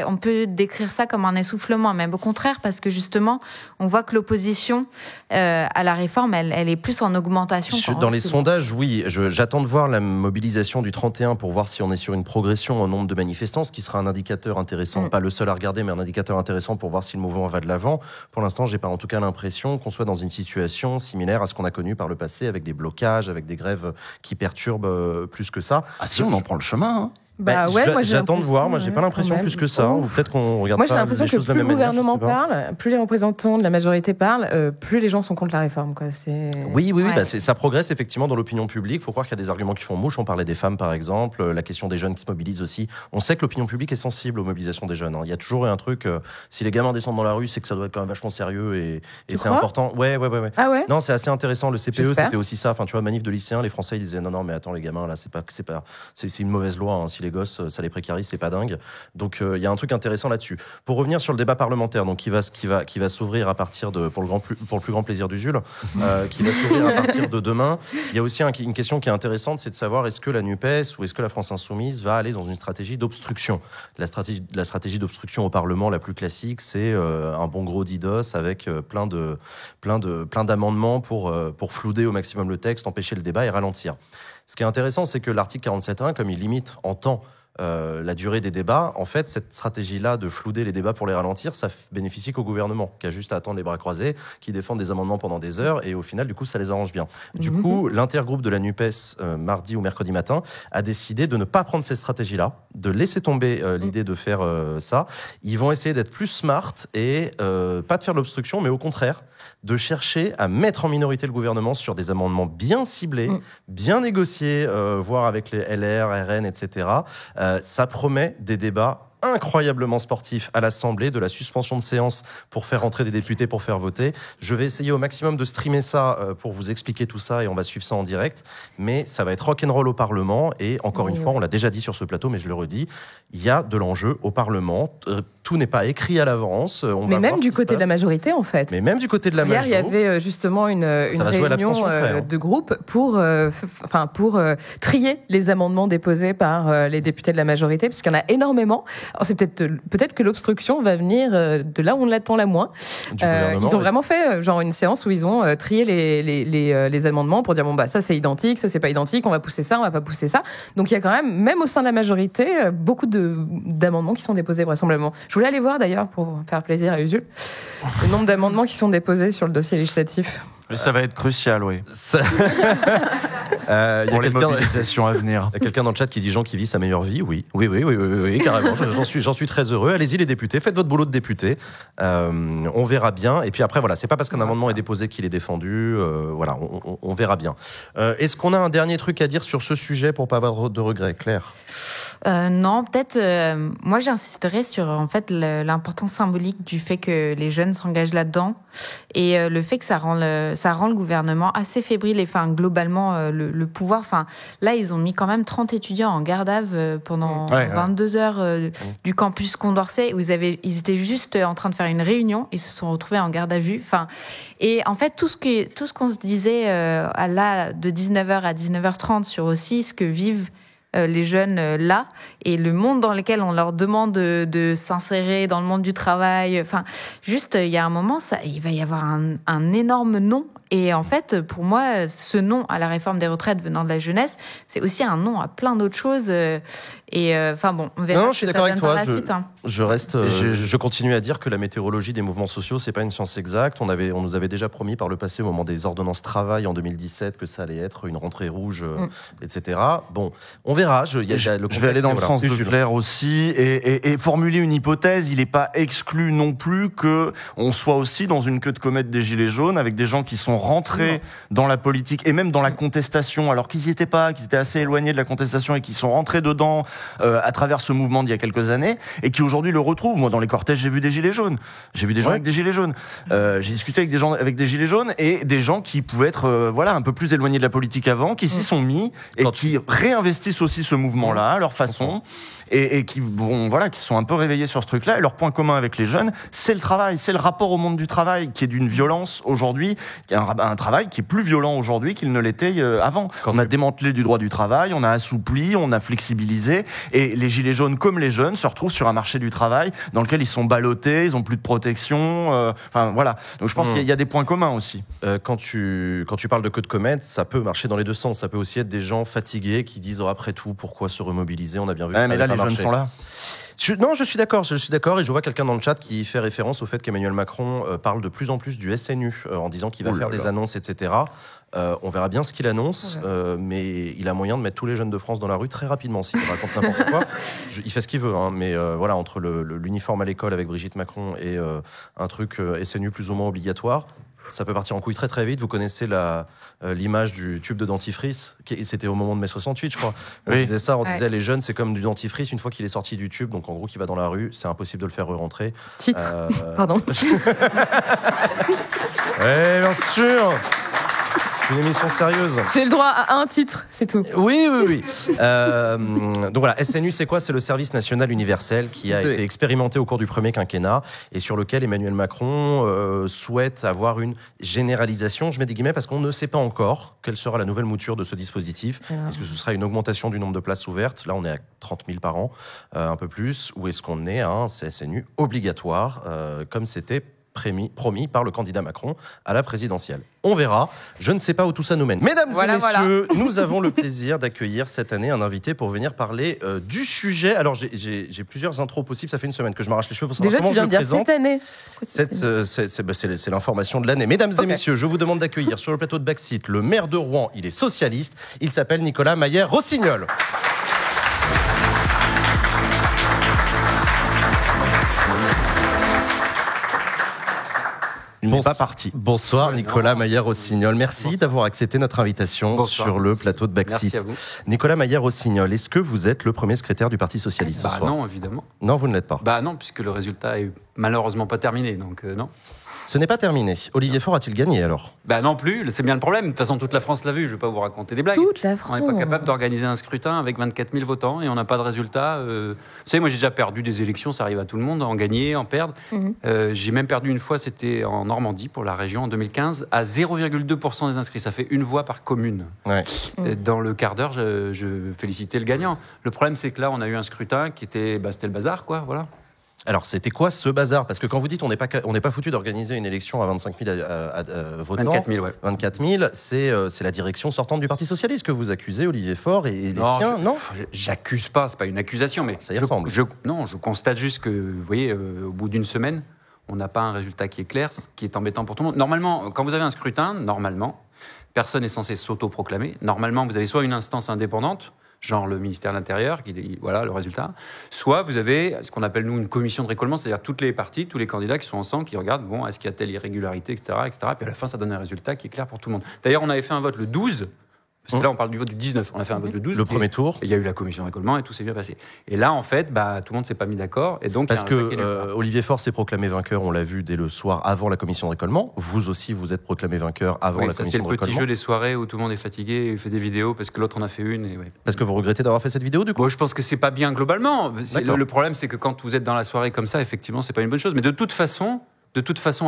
on peut décrire ça comme un essoufflement, même au contraire, parce que justement, on voit que l'opposition à la réforme, elle est plus en augmentation. Dans les sondages, oui, j'attends de voir la mobilisation du 31 pour voir si on est sur une progression en nombre de manifestants, ce qui sera un indicateur intéressant, pas le seul à regarder, mais un indicateur intéressant pour voir si le mouvement va de l'avant. Pour l'instant, j'ai pas en tout cas l'impression qu'on soit dans une situation similaire à ce qu'on a connu par le passé, avec des blocages, avec des grèves qui perturbent plus que ça. Ah si, on en prend le chemin, hein. Bah ouais, moi j'attends de voir. Moi, j'ai pas l'impression quand même. plus que ça. Ou peut-être qu'on regarde Moi, j'ai pas l'impression les que choses de la plus même le manière. je sais gouvernement pas. parle, plus les représentants de la majorité parlent, plus les gens sont contre la réforme. Quoi. Oui, Ouais. bah, ça progresse effectivement dans l'opinion publique. Il faut croire qu'il y a des arguments qui font mouche. On parlait des femmes, par exemple, la question des jeunes qui se mobilisent aussi. On sait que l'opinion publique est sensible aux mobilisations des jeunes. Il y a toujours eu un truc, si les gamins descendent dans la rue, c'est que ça doit être quand même vachement sérieux et Tu c'est crois important. Ouais. Ah ouais. Non, c'est assez intéressant. Le CPE, J'espère. c'était aussi ça. Enfin, tu vois, manif de lycéens, les Français, ils disaient non, mais attends, les gamins, là, c'est une mauvaise loi. Si les gosses, ça les précarise, c'est pas dingue. Donc, il y a un truc intéressant là-dessus. Pour revenir sur le débat parlementaire, donc qui va s'ouvrir à partir de, pour le plus grand plaisir du Jules, qui va s'ouvrir à partir de demain. Il y a aussi une question qui est intéressante, c'est de savoir est-ce que la NUPES ou est-ce que la France Insoumise va aller dans une stratégie d'obstruction. La stratégie d'obstruction au Parlement, la plus classique, c'est un bon gros DDoS avec plein d'amendements pour flouder au maximum le texte, empêcher le débat et ralentir. Ce qui est intéressant, c'est que l'article 47.1, comme il limite en temps la durée des débats, en fait, cette stratégie-là de flouder les débats pour les ralentir, ça bénéficie qu'au gouvernement, qui a juste à attendre les bras croisés, qui défendent des amendements pendant des heures, et au final, du coup, ça les arrange bien. Du coup, l'intergroupe de la NUPES, mardi ou mercredi matin, a décidé de ne pas prendre cette stratégie-là, de laisser tomber l'idée de faire ça. Ils vont essayer d'être plus smart et pas de faire de l'obstruction, mais au contraire, de chercher à mettre en minorité le gouvernement sur des amendements bien ciblés, bien négociés, voire avec les LR, RN, etc. Ça promet des débats incroyablement sportifs à l'Assemblée, de la suspension de séance pour faire rentrer des députés, pour faire voter. Je vais essayer au maximum de streamer ça pour vous expliquer tout ça et on va suivre ça en direct. Mais ça va être rock'n'roll au Parlement et encore une fois, on l'a déjà dit sur ce plateau, mais je le redis, il y a de l'enjeu au Parlement. Tout n'est pas écrit à l'avance. Mais même du côté de la majorité, en fait. Mais même du côté de la majorité. Hier, il y majorité. avait justement une réunion de groupe pour trier les amendements déposés par les députés de la majorité, parce qu'il y en a énormément. Alors, c'est peut-être que l'obstruction va venir de là où on l'attend la moins. Ils ont vraiment fait genre une séance où ils ont trié les amendements pour dire bon bah ça c'est identique, ça c'est pas identique, on va pousser ça, on va pas pousser ça. Donc il y a quand même au sein de la majorité, beaucoup d'amendements qui sont déposés vraisemblablement. Je voulais aller voir d'ailleurs pour faire plaisir à Usul le nombre d'amendements qui sont déposés sur le dossier législatif. Mais ça va être crucial, oui. Pour les mobilisations à venir. Il y a quelqu'un dans le chat qui dit Jean qui vit sa meilleure vie. Oui, carrément. J'en suis très heureux. Allez-y les députés, faites votre boulot de député. On verra bien. Et puis après, voilà, c'est pas parce qu'un amendement est déposé qu'il est défendu. Voilà, on verra bien. Est-ce qu'on a un dernier truc à dire sur ce sujet pour pas avoir de regrets, Claire? Non, peut-être. Moi, j'insisterai sur en fait l'importance symbolique du fait que les jeunes s'engagent là-dedans et le fait que ça rend le gouvernement assez fébrile et enfin globalement le pouvoir. Enfin, là, ils ont mis quand même 30 étudiants en garde à vue pendant 22 heures du campus Condorcet où ils étaient juste en train de faire une réunion et se sont retrouvés en garde à vue. Enfin, et en fait, tout ce qu'on se disait là de 19h à 19h30 sur aussi ce que vivent les jeunes là et le monde dans lequel on leur demande de s'insérer dans le monde du travail. Enfin, juste, il y a un moment, il va y avoir un énorme non. Et en fait, pour moi, ce non à la réforme des retraites venant de la jeunesse, c'est aussi un non à plein d'autres choses. Enfin bon, on verra. Non, je suis d'accord avec toi. Je continue à dire que la météorologie des mouvements sociaux, c'est pas une science exacte. On nous avait déjà promis par le passé, au moment des ordonnances travail en 2017, que ça allait être une rentrée rouge, etc. Bon, on verra. Je vais aller dans le sens de Claire aussi et formuler une hypothèse. Il n'est pas exclu non plus que on soit aussi dans une queue de comète des gilets jaunes avec des gens qui sont rentrés dans la politique et même dans la contestation, alors qu'ils y étaient pas, qu'ils étaient assez éloignés de la contestation et qui sont rentrés dedans à travers ce mouvement d'il y a quelques années et qui aujourd'hui le retrouvent. Moi, dans les cortèges, j'ai vu des gilets jaunes. J'ai vu des gens avec des gilets jaunes. J'ai discuté avec des gens avec des gilets jaunes et des gens qui pouvaient être un peu plus éloignés de la politique avant, qui s'y sont mis et qui réinvestissent aussi ce mouvement-là à leur façon. Et qui sont un peu réveillés sur ce truc-là. Et leur point commun avec les jeunes, c'est le travail, c'est le rapport au monde du travail qui est d'une violence aujourd'hui, qui est un travail qui est plus violent aujourd'hui qu'il ne l'était avant. On a démantelé du droit du travail, on a assoupli, on a flexibilisé, et les gilets jaunes comme les jeunes se retrouvent sur un marché du travail dans lequel ils sont ballottés, ils ont plus de protection. Donc je pense qu'il y a des points communs aussi. Quand tu parles de queue de comète, ça peut marcher dans les deux sens. Ça peut aussi être des gens fatigués qui disent après tout, pourquoi se remobiliser? On a bien vu. Mais là, les jeunes marché. sont là. Non, je suis d'accord, et je vois quelqu'un dans le chat qui fait référence au fait qu'Emmanuel Macron parle de plus en plus du SNU en disant qu'il va faire des annonces, etc. On verra bien ce qu'il annonce, mais il a moyen de mettre tous les jeunes de France dans la rue très rapidement s'il raconte n'importe quoi. Il fait ce qu'il veut, hein, mais voilà, entre l'uniforme à l'école avec Brigitte Macron et un truc SNU plus ou moins obligatoire, ça peut partir en couille très très vite. Vous connaissez l'image du tube de dentifrice, c'était au moment de mai 68, je crois. On disait ça, on disait les jeunes, c'est comme du dentifrice une fois qu'il est sorti du tube, donc en gros, qu'il va dans la rue, c'est impossible de le faire re-rentrer. Titre. Pardon. Ouais, bien sûr. Une émission sérieuse. J'ai le droit à un titre, c'est tout. Oui. Donc voilà, SNU, c'est quoi ? C'est le service national universel qui a été expérimenté au cours du premier quinquennat et sur lequel Emmanuel Macron souhaite avoir une généralisation. Je mets des guillemets parce qu'on ne sait pas encore quelle sera la nouvelle mouture de ce dispositif. Est-ce que ce sera une augmentation du nombre de places ouvertes ? Là, on est à 30 000 par an, un peu plus. Ou est-ce qu'on est à un CSNU obligatoire, comme c'était promis par le candidat Macron à la présidentielle. On verra. Je ne sais pas où tout ça nous mène. Mesdames et messieurs, nous avons le plaisir d'accueillir cette année un invité pour venir parler du sujet. Alors, j'ai plusieurs intros possibles. Ça fait une semaine que je m'arrache les cheveux pour savoir comment je le présente. C'est l'information de l'année. Mesdames et messieurs, je vous demande d'accueillir sur le plateau de Backseat le maire de Rouen. Il est socialiste. Il s'appelle Nicolas Mayer-Rossignol. Bonsoir Nicolas Mayer-Rossignol. Merci d'avoir accepté notre invitation sur le plateau de Backseat. Merci à vous. Nicolas Mayer-Rossignol, est-ce que vous êtes le premier secrétaire du Parti Socialiste ce soir ? Non, évidemment. Non, vous ne l'êtes pas. Non, puisque le résultat est malheureusement pas terminé, donc non. Ce n'est pas terminé. Olivier Faure a-t-il gagné alors ? Non plus, c'est bien le problème. De toute façon, toute la France l'a vu, je ne vais pas vous raconter des blagues. Toute la France. On n'est pas capable d'organiser un scrutin avec 24 000 votants et on n'a pas de résultat. Vous savez, moi j'ai déjà perdu des élections, ça arrive à tout le monde, en gagner, en perdre. J'ai même perdu une fois, c'était en Normandie, pour la région, en 2015, à 0,2% des inscrits. Ça fait une voix par commune. Ouais. Dans le quart d'heure, je félicitais le gagnant. Le problème, c'est que là, on a eu un scrutin qui était, c'était le bazar, quoi, voilà. Alors, c'était quoi ce bazar ? Parce que quand vous dites on n'est pas foutu d'organiser une élection à 25 000 votants, 24 000, ouais. 24 000, c'est la direction sortante du Parti Socialiste que vous accusez, Olivier Faure et les siens, non ? J'accuse pas, c'est pas une accusation, mais ça y ressemble. Je constate juste que, vous voyez, au bout d'une semaine, on n'a pas un résultat qui est clair, ce qui est embêtant pour tout le monde. Normalement, quand vous avez un scrutin, personne n'est censé s'auto-proclamer. Normalement, vous avez soit une instance indépendante, genre le ministère de l'Intérieur, qui dit voilà le résultat. Soit vous avez ce qu'on appelle nous une commission de récollement, c'est-à-dire toutes les parties, tous les candidats qui sont ensemble, qui regardent, est-ce qu'il y a telle irrégularité, etc., etc. Puis à la fin, ça donne un résultat qui est clair pour tout le monde. D'ailleurs, on avait fait un vote le 12, parce que là, on parle du vote du 19. On a fait un vote le 12. Le premier tour. Il y a eu la commission de récollement et tout s'est bien passé. Et là, en fait, tout le monde s'est pas mis d'accord. Et donc, parce que Olivier Faure s'est proclamé vainqueur, on l'a vu dès le soir avant la commission de récollement. Vous aussi, vous êtes proclamé vainqueur avant la commission de récollement. C'est le petit jeu des soirées où tout le monde est fatigué et fait des vidéos parce que l'autre en a fait une. Et Parce que vous regrettez d'avoir fait cette vidéo, du coup ? Je pense que c'est pas bien globalement. Le problème, c'est que quand vous êtes dans la soirée comme ça, effectivement, c'est pas une bonne chose. Mais de toute façon,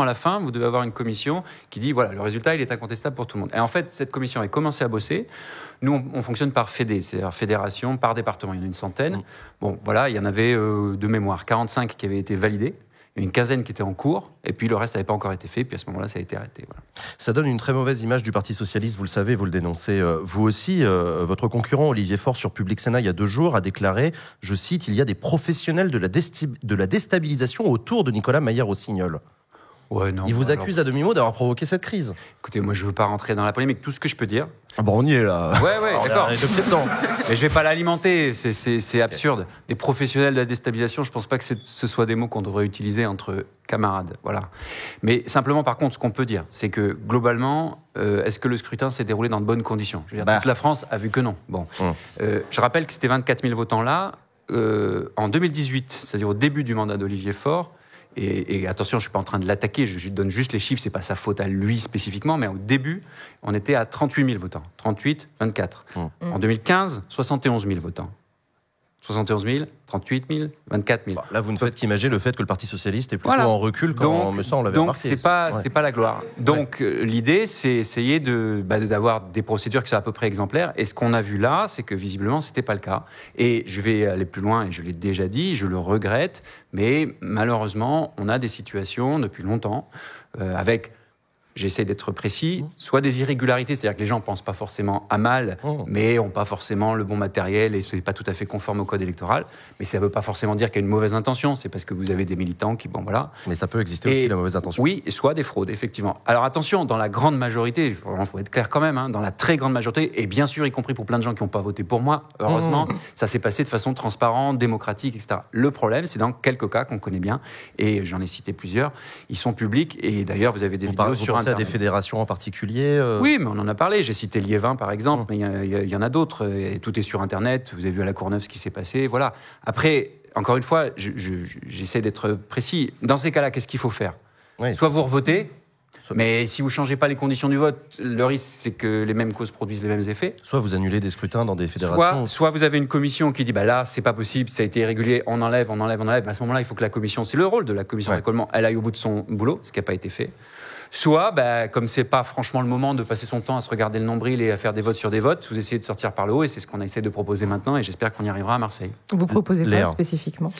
à la fin, vous devez avoir une commission qui dit, voilà, le résultat, il est incontestable pour tout le monde. Et en fait, cette commission a commencé à bosser. Nous, on fonctionne par fédé, c'est-à-dire fédération par département. Il y en a une centaine. Il y en avait de mémoire 45 qui avaient été validés. Il y a une quinzaine qui était en cours, et puis le reste n'avait pas encore été fait, puis à ce moment-là, ça a été arrêté. Voilà. Ça donne une très mauvaise image du Parti Socialiste, vous le savez, vous le dénoncez. Vous aussi, votre concurrent Olivier Faure sur Public Sénat il y a 2 jours a déclaré, je cite, il y a des professionnels de la déstabilisation autour de Nicolas Mayer-Rossignol. Ouais, non, il vous accuse à demi-mot d'avoir provoqué cette crise. Écoutez, moi je veux pas rentrer dans la polémique. Tout ce que je peux dire. On y est là. Ouais, d'accord. Mais je vais pas l'alimenter. C'est absurde. Des professionnels de la déstabilisation, je pense pas que ce soit des mots qu'on devrait utiliser entre camarades. Voilà. Mais simplement, par contre, ce qu'on peut dire, c'est que globalement, est-ce que le scrutin s'est déroulé dans de bonnes conditions ? Je veux dire, toute la France a vu que non. Je rappelle que c'était 24 000 votants là. En 2018, c'est-à-dire au début du mandat d'Olivier Faure. Et attention, je ne suis pas en train de l'attaquer, je donne juste les chiffres, ce n'est pas sa faute à lui spécifiquement, mais au début, on était à 38 000 votants. 38, 24. En 2015, 71 000 votants. 71 000, 38 000, 24 000. Là, vous ne faites qu'imager le fait que le Parti Socialiste est plutôt en recul quand on l'avait remarqué. Donc, c'est pas la gloire. Donc, l'idée, c'est essayer d'avoir des procédures qui soient à peu près exemplaires. Et ce qu'on a vu là, c'est que visiblement, c'était pas le cas. Et je vais aller plus loin, et je l'ai déjà dit, je le regrette, mais malheureusement, on a des situations depuis longtemps avec... j'essaie d'être précis, soit des irrégularités, c'est-à-dire que les gens pensent pas forcément à mal, mais ont pas forcément le bon matériel et c'est pas tout à fait conforme au code électoral. Mais ça veut pas forcément dire qu'il y a une mauvaise intention, c'est parce que vous avez des militants qui, bon voilà. Mais ça peut exister aussi, la mauvaise intention. Oui, soit des fraudes, effectivement. Alors attention, dans la grande majorité, il faut être clair quand même, dans la très grande majorité, et bien sûr, y compris pour plein de gens qui n'ont pas voté pour moi, heureusement, ça s'est passé de façon transparente, démocratique, etc. Le problème, c'est dans quelques cas qu'on connaît bien, et j'en ai cité plusieurs, ils sont publics, et d'ailleurs, vous avez des vidéos sur Internet. À des fédérations en particulier Oui, mais on en a parlé. J'ai cité Liévin, par exemple, mais il y en a d'autres. Et tout est sur Internet. Vous avez vu à la Courneuve ce qui s'est passé. Voilà. Après, encore une fois, j'essaie d'être précis. Dans ces cas-là, qu'est-ce qu'il faut faire ? Soit vous revotez, mais si vous ne changez pas les conditions du vote, le risque, c'est que les mêmes causes produisent les mêmes effets. Soit vous annulez des scrutins dans des fédérations. Soit vous avez une commission qui dit là, c'est pas possible, ça a été irrégulier, on enlève. À ce moment-là, il faut que la commission, c'est le rôle de la commission de récollement, elle aille au bout de son boulot, ce qui n'a pas été fait. Soit, comme c'est pas franchement le moment de passer son temps à se regarder le nombril et à faire des votes sur des votes, vous essayez de sortir par le haut et c'est ce qu'on essaie de proposer maintenant et j'espère qu'on y arrivera à Marseille. Vous proposez quoi spécifiquement ?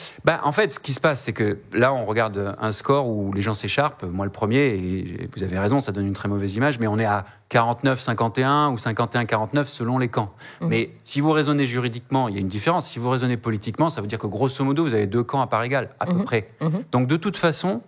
En fait, ce qui se passe, c'est que là, on regarde un score où les gens s'écharpent, moi le premier, et vous avez raison, ça donne une très mauvaise image, mais on est à 49-51 ou 51-49 selon les camps. Mais si vous raisonnez juridiquement, il y a une différence. Si vous raisonnez politiquement, ça veut dire que grosso modo, vous avez 2 camps à part égale, à peu près. Donc de toute façon,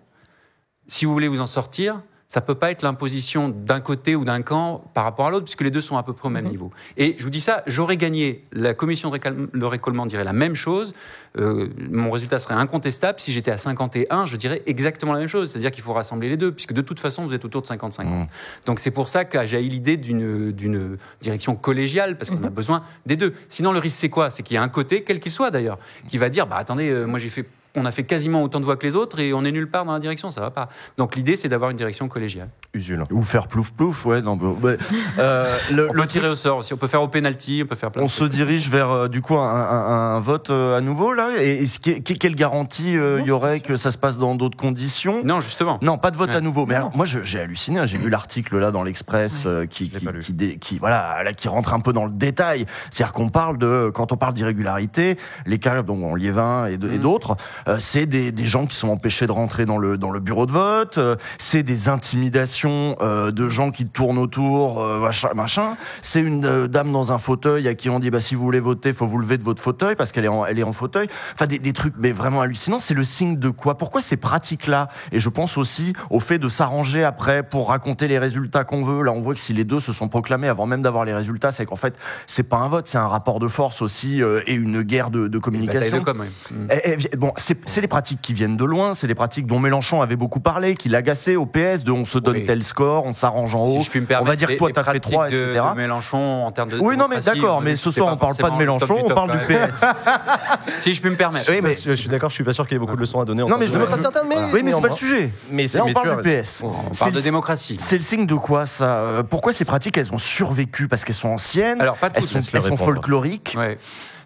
si vous voulez vous en sortir, ça peut pas être l'imposition d'un côté ou d'un camp par rapport à l'autre, puisque les deux sont à peu près au même niveau. Et je vous dis ça, j'aurais gagné, la commission de récollement dirait la même chose, mon résultat serait incontestable. Si j'étais à 51, je dirais exactement la même chose, c'est-à-dire qu'il faut rassembler les deux, puisque de toute façon, vous êtes autour de 50-50. Donc c'est pour ça qu'a jailli l'idée d'une direction collégiale, parce qu'on a besoin des deux. Sinon, le risque, c'est quoi ? C'est qu'il y a un côté, quel qu'il soit d'ailleurs, qui va dire, attendez, moi on a fait quasiment autant de voix que les autres et on est nulle part dans la direction, ça va pas. Donc l'idée, c'est d'avoir une direction collégiale. Usul. Ou faire plouf-plouf, ouais. Non, on peut tirer au sort aussi, on peut faire au penalty, on peut faire plein de trucs. On se dirige vers, du coup, un vote à nouveau, là. Et quelle garantie il y aurait que ça se passe dans d'autres conditions ? Non, justement. Non, pas de vote à nouveau. Mais alors, moi, j'ai halluciné, j'ai vu l'article, là, dans l'Express, qui rentre un peu dans le détail. C'est-à-dire qu'on parle quand on parle d'irrégularité, les cas, dont Liévin et d'autres, c'est des gens qui sont empêchés de rentrer dans le bureau de vote, c'est des intimidations de gens qui tournent autour, machin. C'est une dame dans un fauteuil à qui on dit si vous voulez voter, faut vous lever de votre fauteuil parce qu'elle est en fauteuil. Enfin des trucs mais vraiment hallucinants. C'est le signe de quoi ? Pourquoi ces pratiques-là ? Et je pense aussi au fait de s'arranger après pour raconter les résultats qu'on veut. Là, on voit que si les deux se sont proclamés avant même d'avoir les résultats, c'est qu'en fait c'est pas un vote, c'est un rapport de force aussi et une guerre de communication. De com, bon, c'est des pratiques qui viennent de loin, c'est des pratiques dont Mélenchon avait beaucoup parlé, qui l'agaçait au PS, de on se donne tel score, on s'arrange en haut, on va dire que toi t'as fait 3, etc. De Mélenchon en termes de oui, non mais d'accord, mais ce soir on parle pas de Mélenchon, on parle du PS. Si je puis me permettre. Oui, mais je suis d'accord, je suis pas sûr qu'il y ait beaucoup de leçons à donner. Non mais je ne pas certain, oui, mais c'est pas le sujet. Mais là on parle du PS. On parle de démocratie. C'est le signe de quoi ça ? Pourquoi ces pratiques elles ont survécu ? Parce qu'elles sont anciennes, alors, pas toutes, elles sont folkloriques. Ouais.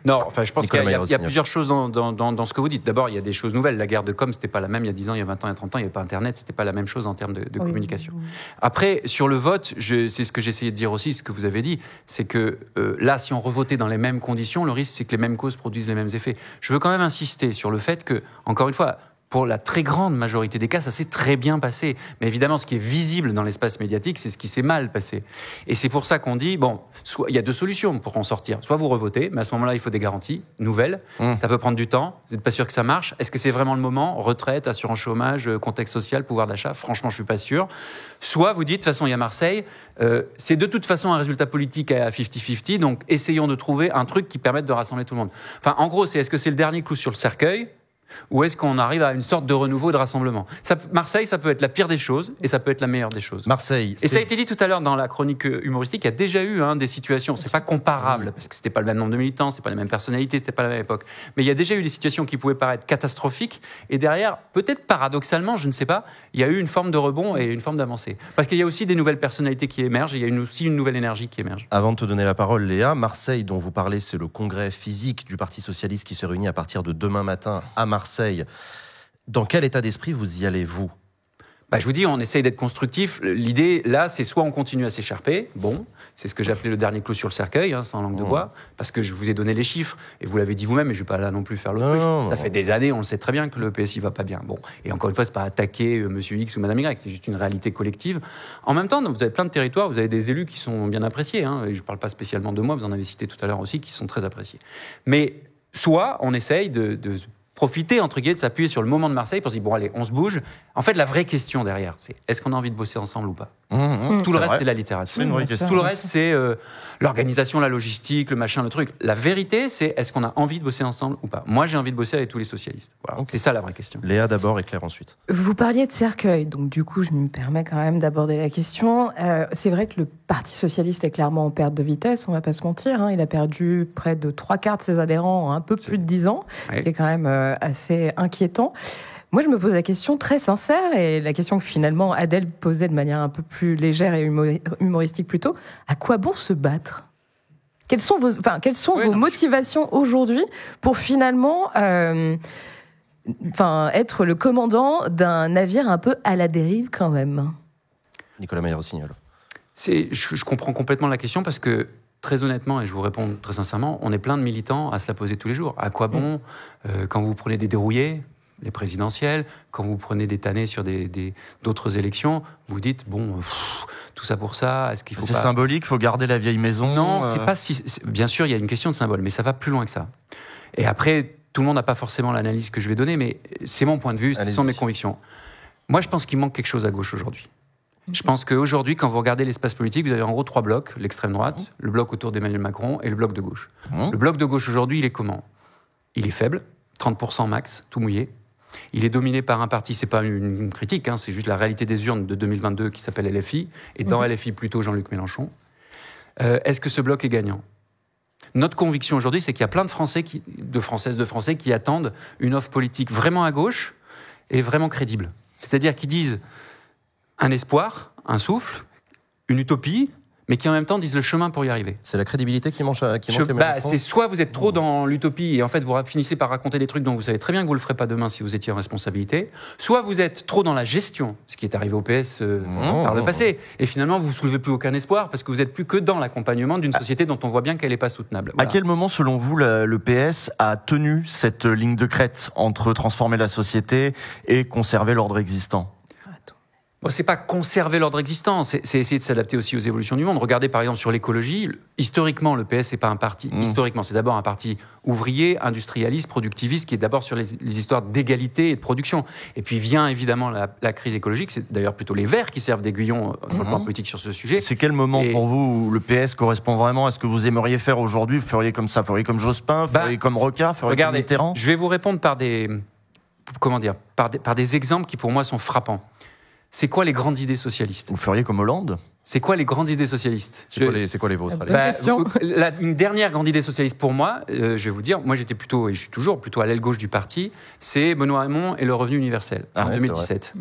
Non, enfin, je pense qu'il y a plusieurs choses dans ce que vous dites. D'abord, il y a des choses nouvelles. La guerre de com, c'était pas la même il y a 10 ans, il y a 20 ans, il y a 30 ans, il n'y avait pas Internet, c'était pas la même chose en termes de communication. Après, sur le vote, c'est ce que j'essayais de dire aussi, ce que vous avez dit, c'est que là, si on revotait dans les mêmes conditions, le risque, c'est que les mêmes causes produisent les mêmes effets. Je veux quand même insister sur le fait que, encore une fois, pour la très grande majorité des cas, ça s'est très bien passé. Mais évidemment, ce qui est visible dans l'espace médiatique, c'est ce qui s'est mal passé. Et c'est pour ça qu'on dit, soit il y a 2 solutions pour en sortir. Soit vous revotez, mais à ce moment-là, il faut des garanties nouvelles. Ça peut prendre du temps. Vous n'êtes pas sûr que ça marche. Est-ce que c'est vraiment le moment ? Retraite, assurance chômage, contexte social, pouvoir d'achat ? Franchement, je suis pas sûr. Soit vous dites, de toute façon, il y a Marseille. C'est de toute façon un résultat politique à 50-50. Donc, essayons de trouver un truc qui permette de rassembler tout le monde. Enfin, en gros, est-ce que c'est le dernier clou sur le cercueil ? Ou est-ce qu'on arrive à une sorte de renouveau et de rassemblement ? Marseille, ça peut être la pire des choses et ça peut être la meilleure des choses. Marseille. Et ça a été dit tout à l'heure dans la chronique humoristique, il y a déjà eu des situations, c'est pas comparable, parce que c'était pas le même nombre de militants, c'est pas les mêmes personnalités, c'était pas la même époque. Mais il y a déjà eu des situations qui pouvaient paraître catastrophiques et derrière, peut-être paradoxalement, je ne sais pas, il y a eu une forme de rebond et une forme d'avancée. Parce qu'il y a aussi des nouvelles personnalités qui émergent et il y a aussi une nouvelle énergie qui émerge. Avant de te donner la parole, Léa, Marseille, dont vous parlez, c'est le congrès physique du Parti Socialiste qui se réunit à partir de demain matin à Marseille. Dans quel état d'esprit vous y allez, vous ? Je vous dis, on essaye d'être constructif. L'idée, là, c'est soit on continue à s'écharper. Bon, c'est ce que j'appelais le dernier clou sur le cercueil, sans langue de bois, parce que je vous ai donné les chiffres, et vous l'avez dit vous-même, et je ne vais pas là non plus faire l'autruche. Ça fait des années, on le sait très bien que le PSI va pas bien. Bon, et encore une fois, c'est pas attaquer Monsieur X ou Madame Y, c'est juste une réalité collective. En même temps, vous avez plein de territoires, vous avez des élus qui sont bien appréciés, et je ne parle pas spécialement de moi, vous en avez cité tout à l'heure aussi, qui sont très appréciés. Mais soit on essaye de profiter, entre guillemets, de s'appuyer sur le moment de Marseille pour se dire, bon allez, on se bouge. En fait, la vraie question derrière, c'est est-ce qu'on a envie de bosser ensemble ou pas ? Tout le reste, c'est la littérature. C'est une vraie question. Tout le reste, c'est l'organisation, la logistique, le machin, le truc. La vérité, c'est est-ce qu'on a envie de bosser ensemble ou pas ? Moi, j'ai envie de bosser avec tous les socialistes. Voilà. Okay. C'est ça la vraie question. Léa d'abord et Claire ensuite. Vous parliez de cercueil, donc du coup, je me permets quand même d'aborder la question. C'est vrai que le Parti socialiste est clairement en perte de vitesse, on va pas se mentir. Il a perdu près de 3/4 de ses adhérents en un peu plus de 10 ans. Oui. C'est quand même assez inquiétant. Moi, je me pose la question très sincère, et la question que finalement Adèle posait de manière un peu plus légère et humoristique plutôt, à quoi bon se battre ? Quelles sont vos motivations aujourd'hui pour finalement être le commandant d'un navire un peu à la dérive quand même ? Nicolas Meyer-Rossignol. Je comprends complètement la question parce que, très honnêtement, et je vous réponds très sincèrement, on est plein de militants à se la poser tous les jours. À quoi bon, quand vous prenez des dérouillés, les présidentielles, quand vous prenez des tannés sur d'autres élections, vous dites, tout ça pour ça, est-ce qu'il faut c'est pas... symbolique, il faut garder la vieille maison. Non, c'est pas si... Bien sûr, il y a une question de symbole, mais ça va plus loin que ça. Et après, tout le monde n'a pas forcément l'analyse que je vais donner, mais c'est mon point de vue, ce sont mes convictions. Moi, je pense qu'il manque quelque chose à gauche aujourd'hui. Je pense qu'aujourd'hui, quand vous regardez l'espace politique, vous avez en gros 3 blocs. L'extrême droite, le bloc autour d'Emmanuel Macron et le bloc de gauche. Le bloc de gauche aujourd'hui, il est comment ? Il est faible, 30% max, tout mouillé. Il est dominé par un parti, c'est pas une critique, c'est juste la réalité des urnes de 2022 qui s'appelle LFI, et dans LFI plutôt Jean-Luc Mélenchon. Est-ce que ce bloc est gagnant ? Notre conviction aujourd'hui, c'est qu'il y a plein de Français, de Français qui attendent une offre politique vraiment à gauche et vraiment crédible. C'est-à-dire qui disent un espoir, un souffle, une utopie, mais qui en même temps disent le chemin pour y arriver. C'est la crédibilité qui manque à c'est soit vous êtes trop dans l'utopie et en fait vous finissez par raconter des trucs dont vous savez très bien que vous le ferez pas demain si vous étiez en responsabilité, soit vous êtes trop dans la gestion, ce qui est arrivé au PS par le passé, et finalement vous soulevez plus aucun espoir parce que vous êtes plus que dans l'accompagnement d'une société dont on voit bien qu'elle est pas soutenable. Voilà. À quel moment, selon vous, le PS a tenu cette ligne de crête entre transformer la société et conserver l'ordre existant ? C'est pas conserver l'ordre existant, c'est essayer de s'adapter aussi aux évolutions du monde. Regardez par exemple sur l'écologie, historiquement le PS c'est pas un parti, historiquement c'est d'abord un parti ouvrier, industrialiste, productiviste, qui est d'abord sur les histoires d'égalité et de production. Et puis vient évidemment la crise écologique, c'est d'ailleurs plutôt les Verts qui servent d'aiguillon sur le plan politique sur ce sujet. C'est quel moment pour vous où le PS correspond vraiment à ce que vous aimeriez faire aujourd'hui ? Vous feriez comme ça, vous feriez comme Jospin, vous feriez comme Rocard, vous feriez comme Mitterrand ? Je vais vous répondre par des exemples qui pour moi sont frappants. C'est quoi les grandes idées socialistes ? Vous feriez comme Hollande ? C'est quoi les grandes idées socialistes ? C'est quoi les vôtres ? Une dernière grande idée socialiste pour moi, je vais vous dire, moi j'étais plutôt, et je suis toujours plutôt à l'aile gauche du parti, c'est Benoît Hamon et le revenu universel en 2017.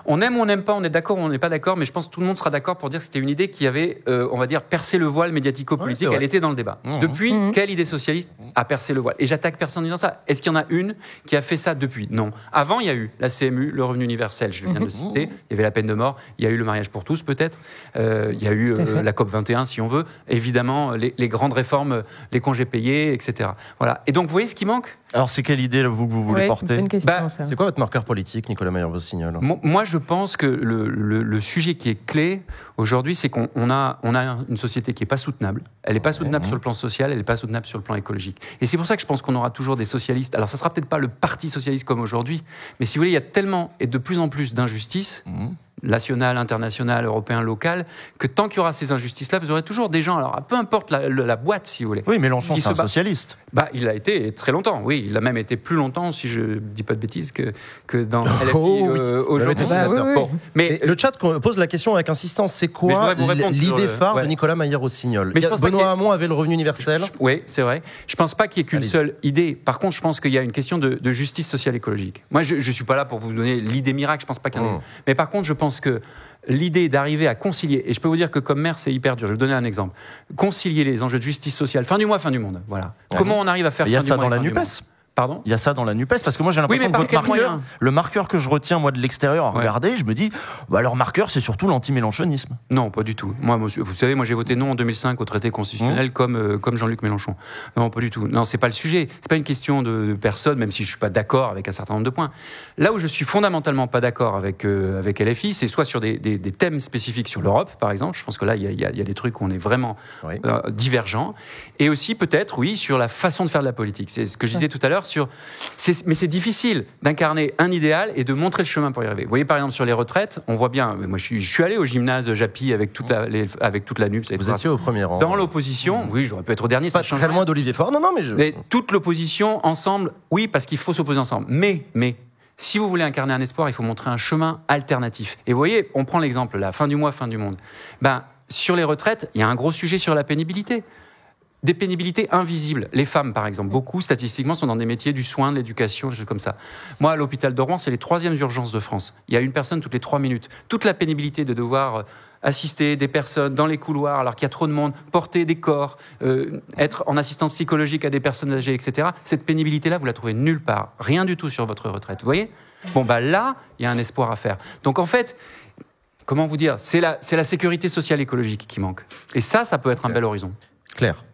On aime ou on n'aime pas, on est d'accord ou on n'est pas d'accord, mais je pense que tout le monde sera d'accord pour dire que c'était une idée qui avait, on va dire, percé le voile médiatico-politique, elle était dans le débat. Depuis, quelle idée socialiste a percé le voile ? Et j'attaque personne en disant ça. Est-ce qu'il y en a une qui a fait ça depuis ? Non. Avant, il y a eu la CMU, le revenu universel, je viens de le citer, il y avait la peine de mort, il y a eu le mariage pour tous peut-être, il y a eu la COP21 si on veut, évidemment les grandes réformes, les congés payés, etc. Voilà. Et donc vous voyez ce qui manque ? Alors c'est quelle idée vous voulez porter ? C'est quoi votre marqueur politique, Nicolas Meyer-Rossignol ? Moi je pense que le sujet qui est clé aujourd'hui, c'est qu'on a une société qui n'est pas soutenable. Elle n'est pas soutenable sur le plan social, elle n'est pas soutenable sur le plan écologique. Et c'est pour ça que je pense qu'on aura toujours des socialistes. Alors ça ne sera peut-être pas le parti socialiste comme aujourd'hui, mais si vous voulez, il y a tellement et de plus en plus d'injustices, national, international, européen, local, que tant qu'il y aura ces injustices-là, vous aurez toujours des gens, alors peu importe la boîte, si vous voulez. Oui, Mélenchon, c'est un socialiste. Il l'a été très longtemps, oui. Il a même été plus longtemps, si je ne dis pas de bêtises, que dans LFI aujourd'hui. Bon. Mais le chat pose la question avec insistance, c'est quoi l'idée phare de Nicolas Meyer-Rossignol ? Benoît Hamon avait le revenu universel. Oui, c'est vrai. Je ne pense pas qu'il y ait qu'une seule idée. Par contre, je pense qu'il y a une question de justice sociale écologique. Moi, je ne suis pas là pour vous donner l'idée miracle, je ne pense pas qu'il y en ait. Mais par contre, je pense que l'idée d'arriver à concilier, et je peux vous dire que comme maire, c'est hyper dur. Je vais vous donner un exemple. Concilier les enjeux de justice sociale, fin du mois, fin du monde. Voilà. Comment on arrive à faire fin du mois ? Il y a ça dans la NUPES. Pardon ? Il y a ça dans la NUPES, parce que moi j'ai l'impression mais que par votre quel marqueur, moyen ? le marqueur que je retiens moi de l'extérieur à Ouais. regarder, je me dis, bah, leur marqueur c'est surtout l'anti-mélenchonisme. Non, pas du tout. Moi, vous savez, moi j'ai voté non en 2005 au traité constitutionnel comme Jean-Luc Mélenchon. Non, pas du tout. Non, c'est pas le sujet. C'est pas une question de personne, même si je suis pas d'accord avec un certain nombre de points. Là où je suis fondamentalement pas d'accord avec LFI, c'est soit sur des thèmes spécifiques sur l'Europe, par exemple. Je pense que là, il y a des trucs où on est vraiment divergents. Et aussi, peut-être, oui, sur la façon de faire de la politique. C'est ce que je disais tout à l'heure mais c'est difficile d'incarner un idéal et de montrer le chemin pour y arriver. Vous voyez, par exemple, sur les retraites, on voit bien, moi je suis allé au gymnase Japy avec toute la NUPES. Vous étiez au premier rang. Dans l'opposition, oui, j'aurais pu être au dernier. Pas ça change très rien. loin d'Olivier Faure. Non, mais Toute l'opposition ensemble, oui, parce qu'il faut s'opposer ensemble. Mais, si vous voulez incarner un espoir, il faut montrer un chemin alternatif. Et vous voyez, on prend l'exemple, la fin du mois, fin du monde. Sur les retraites, il y a un gros sujet sur la pénibilité. Des pénibilités invisibles. Les femmes, par exemple, beaucoup, statistiquement, sont dans des métiers du soin, de l'éducation, des choses comme ça. Moi, à l'hôpital de Rouen, c'est les 3e urgences de France. Il y a une personne toutes les 3 minutes. Toute la pénibilité de devoir assister des personnes dans les couloirs alors qu'il y a trop de monde, porter des corps, être en assistance psychologique à des personnes âgées, etc. Cette pénibilité-là, vous la trouvez nulle part. Rien du tout sur votre retraite. Vous voyez ? Là, il y a un espoir à faire. Donc, en fait, comment vous dire ? C'est la sécurité sociale écologique qui manque. Et ça peut être un bel horizon. Claire.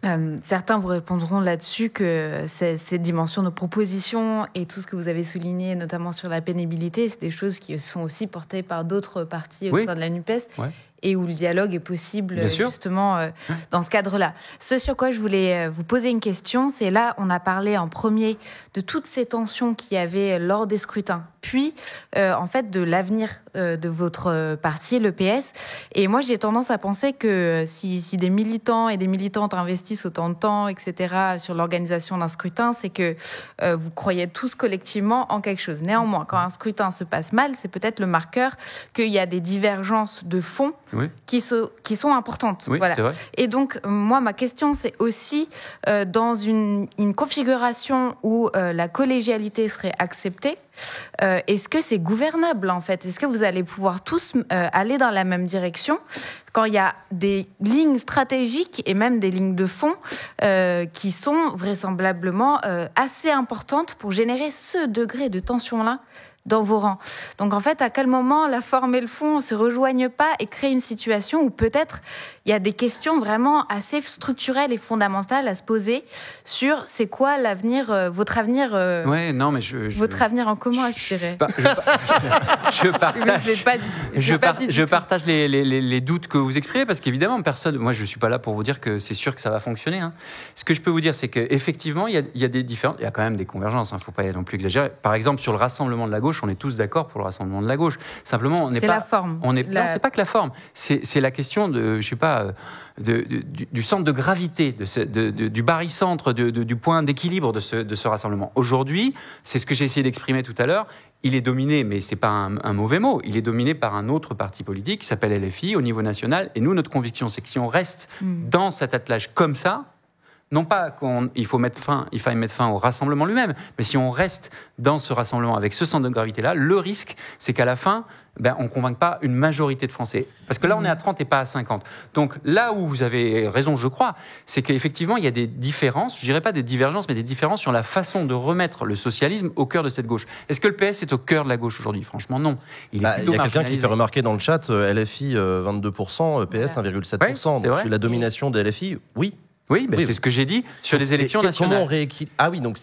Certains vous répondront là-dessus que ces dimensions de proposition et tout ce que vous avez souligné, notamment sur la pénibilité, c'est des choses qui sont aussi portées par d'autres partis au sein de la NUPES. Ouais. Et où le dialogue est possible, Bien sûr. justement, dans ce cadre-là. Ce sur quoi je voulais vous poser une question, c'est là, on a parlé en premier de toutes ces tensions qu'il y avait lors des scrutins, puis, en fait, de l'avenir de votre parti, le PS. Et moi, j'ai tendance à penser que si des militants et des militantes investissent autant de temps, etc., sur l'organisation d'un scrutin, c'est que vous croyez tous collectivement en quelque chose. Néanmoins, quand un scrutin se passe mal, c'est peut-être le marqueur qu'il y a des divergences de fond qui sont importantes. Oui, voilà. c'est vrai. Et donc, moi, ma question, c'est aussi, dans une configuration où la collégialité serait acceptée, est-ce que c'est gouvernable, en fait ? Est-ce que vous allez pouvoir tous aller dans la même direction quand il y a des lignes stratégiques et même des lignes de fond qui sont vraisemblablement assez importantes pour générer ce degré de tension-là dans vos rangs. Donc en fait, à quel moment la forme et le fond se rejoignent pas et créent une situation où peut-être il y a des questions vraiment assez structurelles et fondamentales à se poser sur c'est quoi l'avenir, votre avenir, votre avenir en commun, je dirais. Je partage les doutes que vous exprimez parce qu'évidemment, moi je suis pas là pour vous dire que c'est sûr que ça va fonctionner. Hein. Ce que je peux vous dire, c'est qu'effectivement, il y a des différences, il y a quand même des convergences. Faut pas non plus exagérer. Par exemple, sur le rassemblement de la gauche, on est tous d'accord pour le rassemblement de la gauche. Simplement, on n'est pas. C'est la forme. Non, c'est pas que la forme. C'est la question de, je sais pas, du centre de gravité, du barycentre, du point d'équilibre de ce rassemblement. Aujourd'hui, c'est ce que j'ai essayé d'exprimer tout à l'heure. Il est dominé, mais c'est pas un mauvais mot. Il est dominé par un autre parti politique qui s'appelle LFI au niveau national. Et nous, notre conviction, c'est que si on reste dans cet attelage comme ça. Non pas qu'il faille mettre fin au rassemblement lui-même, mais si on reste dans ce rassemblement avec ce centre de gravité-là, le risque, c'est qu'à la fin, on ne convainque pas une majorité de Français. Parce que là, on est à 30 et pas à 50. Donc là où vous avez raison, je crois, c'est qu'effectivement, il y a des différences, je dirais pas des divergences, mais des différences sur la façon de remettre le socialisme au cœur de cette gauche. Est-ce que le PS est au cœur de la gauche aujourd'hui ? Franchement, non. Il y a quelqu'un qui fait remarquer dans le chat, LFI 22%, PS 1,7%. Donc la domination de LFI, oui. Oui, c'est ce que j'ai dit sur les élections nationales.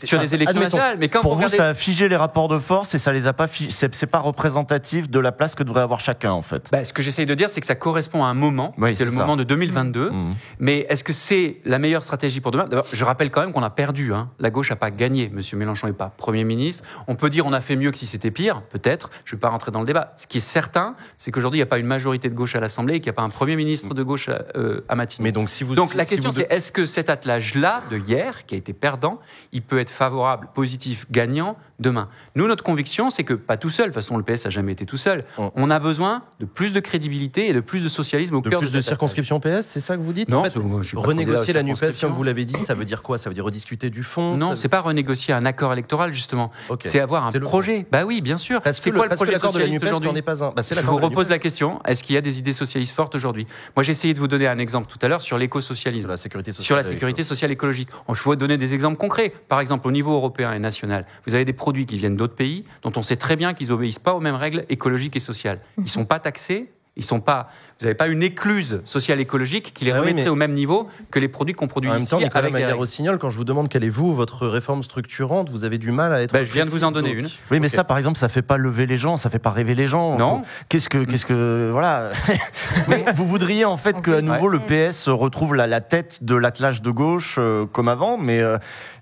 Sur les élections nationales. Mais quand pour vous, ça a figé les rapports de force et ça les a pas c'est pas représentatif de la place que devrait avoir chacun, en fait. Ce que j'essaye de dire, c'est que ça correspond à un moment, c'est le moment de 2022. Mais est-ce que c'est la meilleure stratégie pour demain ? D'abord, je rappelle quand même qu'on a perdu. La gauche n'a pas gagné. Monsieur Mélenchon n'est pas Premier ministre. On peut dire on a fait mieux que si c'était pire, peut-être. Je ne vais pas rentrer dans le débat. Ce qui est certain, c'est qu'aujourd'hui, il n'y a pas une majorité de gauche à l'Assemblée et qu'il n'y a pas un Premier ministre de gauche à Matignon. Mais donc, la question, c'est est-ce que cet attelage-là de hier, qui a été perdant, il peut être favorable, positif, gagnant demain. Nous, notre conviction, c'est que pas tout seul, de toute façon, le PS n'a jamais été tout seul. On a besoin de plus de crédibilité et de plus de socialisme au cœur de plus de circonscriptions PS, c'est ça que vous dites ? Non, en fait, renégocier la NUPES, comme vous l'avez dit, ça veut dire quoi ? Ça veut dire rediscuter du fond ? Non, c'est pas renégocier un accord électoral, justement. C'est avoir un projet. Oui, bien sûr. C'est quoi le projet socialiste aujourd'hui ? Je vous repose la question, est-ce qu'il y a des idées socialistes fortes aujourd'hui ? Moi, j'ai essayé de vous donner un exemple tout à l'heure sur l'écosocialisme. La sécurité sociale. sur la sécurité sociale et écologique. Il faut donner des exemples concrets. Par exemple, au niveau européen et national, vous avez des produits qui viennent d'autres pays dont on sait très bien qu'ils n'obéissent pas aux mêmes règles écologiques et sociales. Ils ne sont pas taxés. Vous n'avez pas une écluse sociale écologique qui les remettrait au même niveau que les produits qu'on produit en même ici. temps, Nicolas avec Maillard-Rossignol, quand je vous demande quelle est votre réforme structurante, vous avez du mal à être. Je viens de vous en donner une. Oui, mais ça, par exemple, ça fait pas lever les gens, ça fait pas rêver les gens. Non. Qu'est-ce que, voilà. Mais vous voudriez en fait qu'à nouveau le PS retrouve la tête de l'attelage de gauche comme avant, mais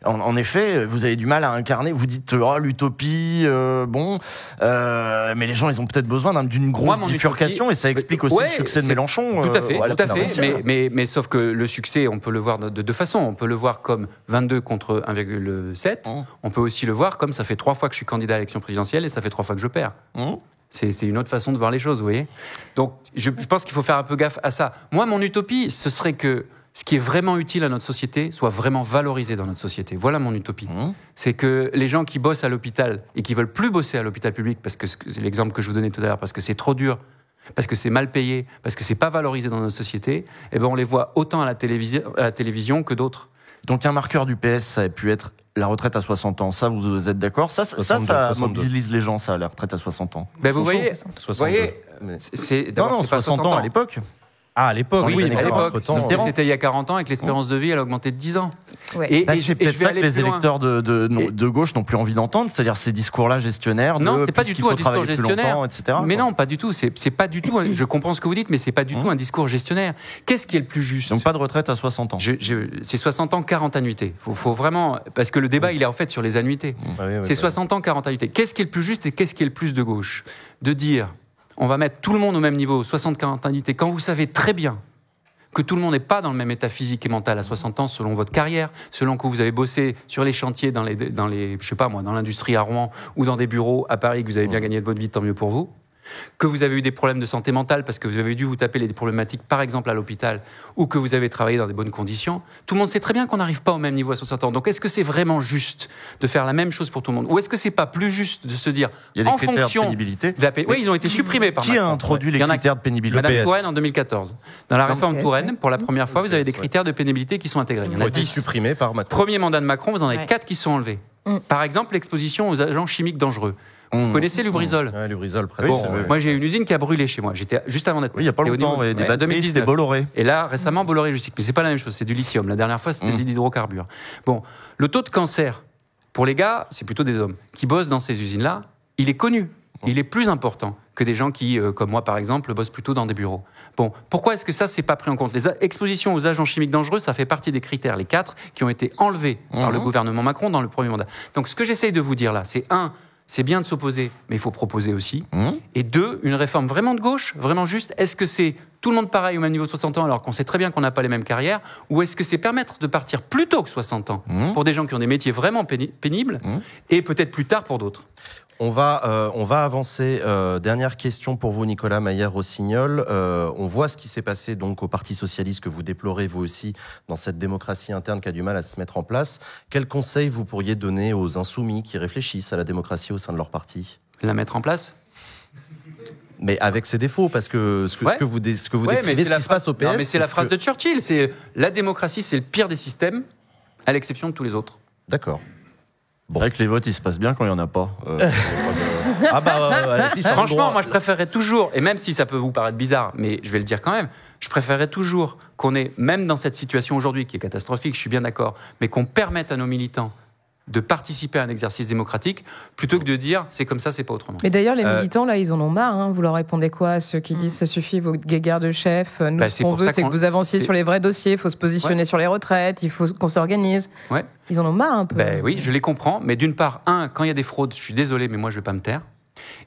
en effet, vous avez du mal à incarner. Vous dites l'utopie, mais les gens, ils ont peut-être besoin d'une grosse bifurcation, et ça explique aussi le succès de Mélenchon. Tout à fait. Mais sauf que le succès, on peut le voir de deux façons. On peut le voir comme 22 contre 1,7. On peut aussi le voir comme ça fait 3 fois que je suis candidat à l'élection présidentielle et ça fait 3 fois que je perds. C'est une autre façon de voir les choses, vous voyez. Donc, je pense qu'il faut faire un peu gaffe à ça. Moi, mon utopie, ce serait que ce qui est vraiment utile à notre société soit vraiment valorisé dans notre société. Voilà mon utopie. C'est que les gens qui bossent à l'hôpital et qui veulent plus bosser à l'hôpital public, parce que c'est l'exemple que je vous donnais tout à l'heure, parce que c'est trop dur, parce que c'est mal payé, parce que c'est pas valorisé dans notre société, eh ben on les voit autant à la télévision que d'autres. Donc un marqueur du PS, ça a pu être la retraite à 60 ans. Ça, vous êtes d'accord ? Ça mobilise les gens, ça, la retraite à 60 ans. Ben vous voyez, c'est 60 ans à l'époque. Ah, à l'époque, oui, à l'époque. Mitterrand. C'était il y a 40 ans, avec l'espérance de vie, elle a augmenté de 10 ans. Ouais. Et c'est peut-être ça que les électeurs de gauche n'ont plus envie d'entendre, c'est-à-dire ces discours-là gestionnaires. Non, c'est pas du tout un discours gestionnaire. Etc., mais non, pas du tout. C'est pas du tout. Je comprends ce que vous dites, mais c'est pas du tout un discours gestionnaire. Qu'est-ce qui est le plus juste ? Donc pas de retraite à 60 ans. C'est 60 ans, 40 annuités. Faut vraiment, parce que le débat, il est en fait sur les annuités. C'est 60 ans, 40 annuités. Qu'est-ce qui est le plus juste et qu'est-ce qui est le plus de gauche ? De dire, on va mettre tout le monde au même niveau, 60, 40 annuités, quand vous savez très bien que tout le monde n'est pas dans le même état physique et mental à 60 ans selon votre carrière, selon que vous avez bossé sur les chantiers dans les je sais pas moi, dans l'industrie à Rouen ou dans des bureaux à Paris, que vous avez bien gagné de votre vie, tant mieux pour vous. Que vous avez eu des problèmes de santé mentale parce que vous avez dû vous taper les problématiques, par exemple à l'hôpital, ou que vous avez travaillé dans des bonnes conditions, tout le monde sait très bien qu'on n'arrive pas au même niveau à 60 ans. Donc est-ce que c'est vraiment juste de faire la même chose pour tout le monde ? Ou est-ce que c'est pas plus juste de se dire, il y a en des critères fonction de pénibilité. Oui, ils ont été supprimés par Qui a introduit les critères de pénibilité ? Madame Touraine en 2014. Dans la réforme Touraine, pour la première fois, vous avez des critères de pénibilité qui sont intégrés. Il y en a 10 supprimés par Macron. Premier mandat de Macron, vous en avez 4 qui sont enlevés. Par exemple, l'exposition aux agents chimiques dangereux. Vous connaissez Lubrizol ? Ouais, Lubrizol, Moi, j'ai une usine qui a brûlé chez moi. J'étais juste avant d'être. Oui, il n'y a pas longtemps, des batteries, c'était Bolloré. Et là, récemment, Bolloré, je sais que c'est pas la même chose, c'est du lithium. La dernière fois, c'était des hydrocarbures. Bon, le taux de cancer, pour les gars, c'est plutôt des hommes qui bossent dans ces usines-là, il est connu. Il est plus important que des gens qui, comme moi par exemple, bossent plutôt dans des bureaux. Bon, pourquoi est-ce que ça, c'est pas pris en compte ? Les expositions aux agents chimiques dangereux, ça fait partie des critères, les 4, qui ont été enlevés par le gouvernement Macron dans le premier mandat. Donc, ce que j'essaye de vous dire là, c'est 1, c'est bien de s'opposer, mais il faut proposer aussi. Et 2, une réforme vraiment de gauche, vraiment juste. Est-ce que c'est tout le monde pareil au même niveau de 60 ans alors qu'on sait très bien qu'on n'a pas les mêmes carrières ? Ou est-ce que c'est permettre de partir plus tôt que 60 ans pour des gens qui ont des métiers vraiment pénibles et peut-être plus tard pour d'autres ? On va avancer. Dernière question pour vous, Nicolas Maillard-Rossignol. On voit ce qui s'est passé donc au Parti socialiste que vous déplorez vous aussi dans cette démocratie interne qui a du mal à se mettre en place. Quels conseils vous pourriez donner aux insoumis qui réfléchissent à la démocratie au sein de leur parti ? La mettre en place ? Mais avec ses défauts, parce que ce que vous décrivez, ce qui se passe au PS... Non, mais c'est la phrase de Churchill. C'est la démocratie, c'est le pire des systèmes, à l'exception de tous les autres. D'accord. C'est vrai que les votes, ils se passent bien quand il n'y en a pas. Franchement, moi, je préférerais toujours, et même si ça peut vous paraître bizarre, mais je vais le dire quand même, je préférerais toujours qu'on ait, même dans cette situation aujourd'hui, qui est catastrophique, je suis bien d'accord, mais qu'on permette à nos militants de participer à un exercice démocratique, plutôt que de dire c'est comme ça, c'est pas autrement. Mais d'ailleurs, les militants, là, ils en ont marre. Hein. Vous leur répondez quoi à ceux qui disent ça suffit, vos guéguerres de chef. Nous, ce qu'on veut, c'est que vous avanciez sur les vrais dossiers, il faut se positionner sur les retraites, il faut qu'on s'organise. Ouais. Ils en ont marre un peu. Oui, je les comprends, mais d'une part, quand il y a des fraudes, je suis désolé, mais moi, je vais pas me taire.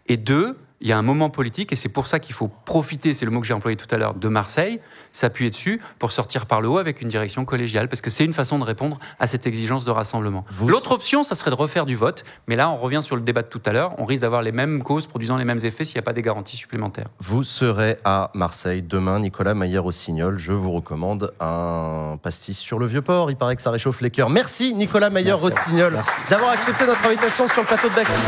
Et 2, il y a un moment politique, et c'est pour ça qu'il faut profiter, c'est le mot que j'ai employé tout à l'heure, de Marseille, s'appuyer dessus pour sortir par le haut avec une direction collégiale, parce que c'est une façon de répondre à cette exigence de rassemblement. L'autre option, ça serait de refaire du vote, mais là, on revient sur le débat de tout à l'heure, on risque d'avoir les mêmes causes produisant les mêmes effets s'il n'y a pas des garanties supplémentaires. Vous serez à Marseille demain, Nicolas Maillard-Rossignol. Je vous recommande un pastis sur le Vieux-Port. Il paraît que ça réchauffe les cœurs. Merci Nicolas Maillard-Rossignol d'avoir accepté notre invitation sur le plateau de Baxi.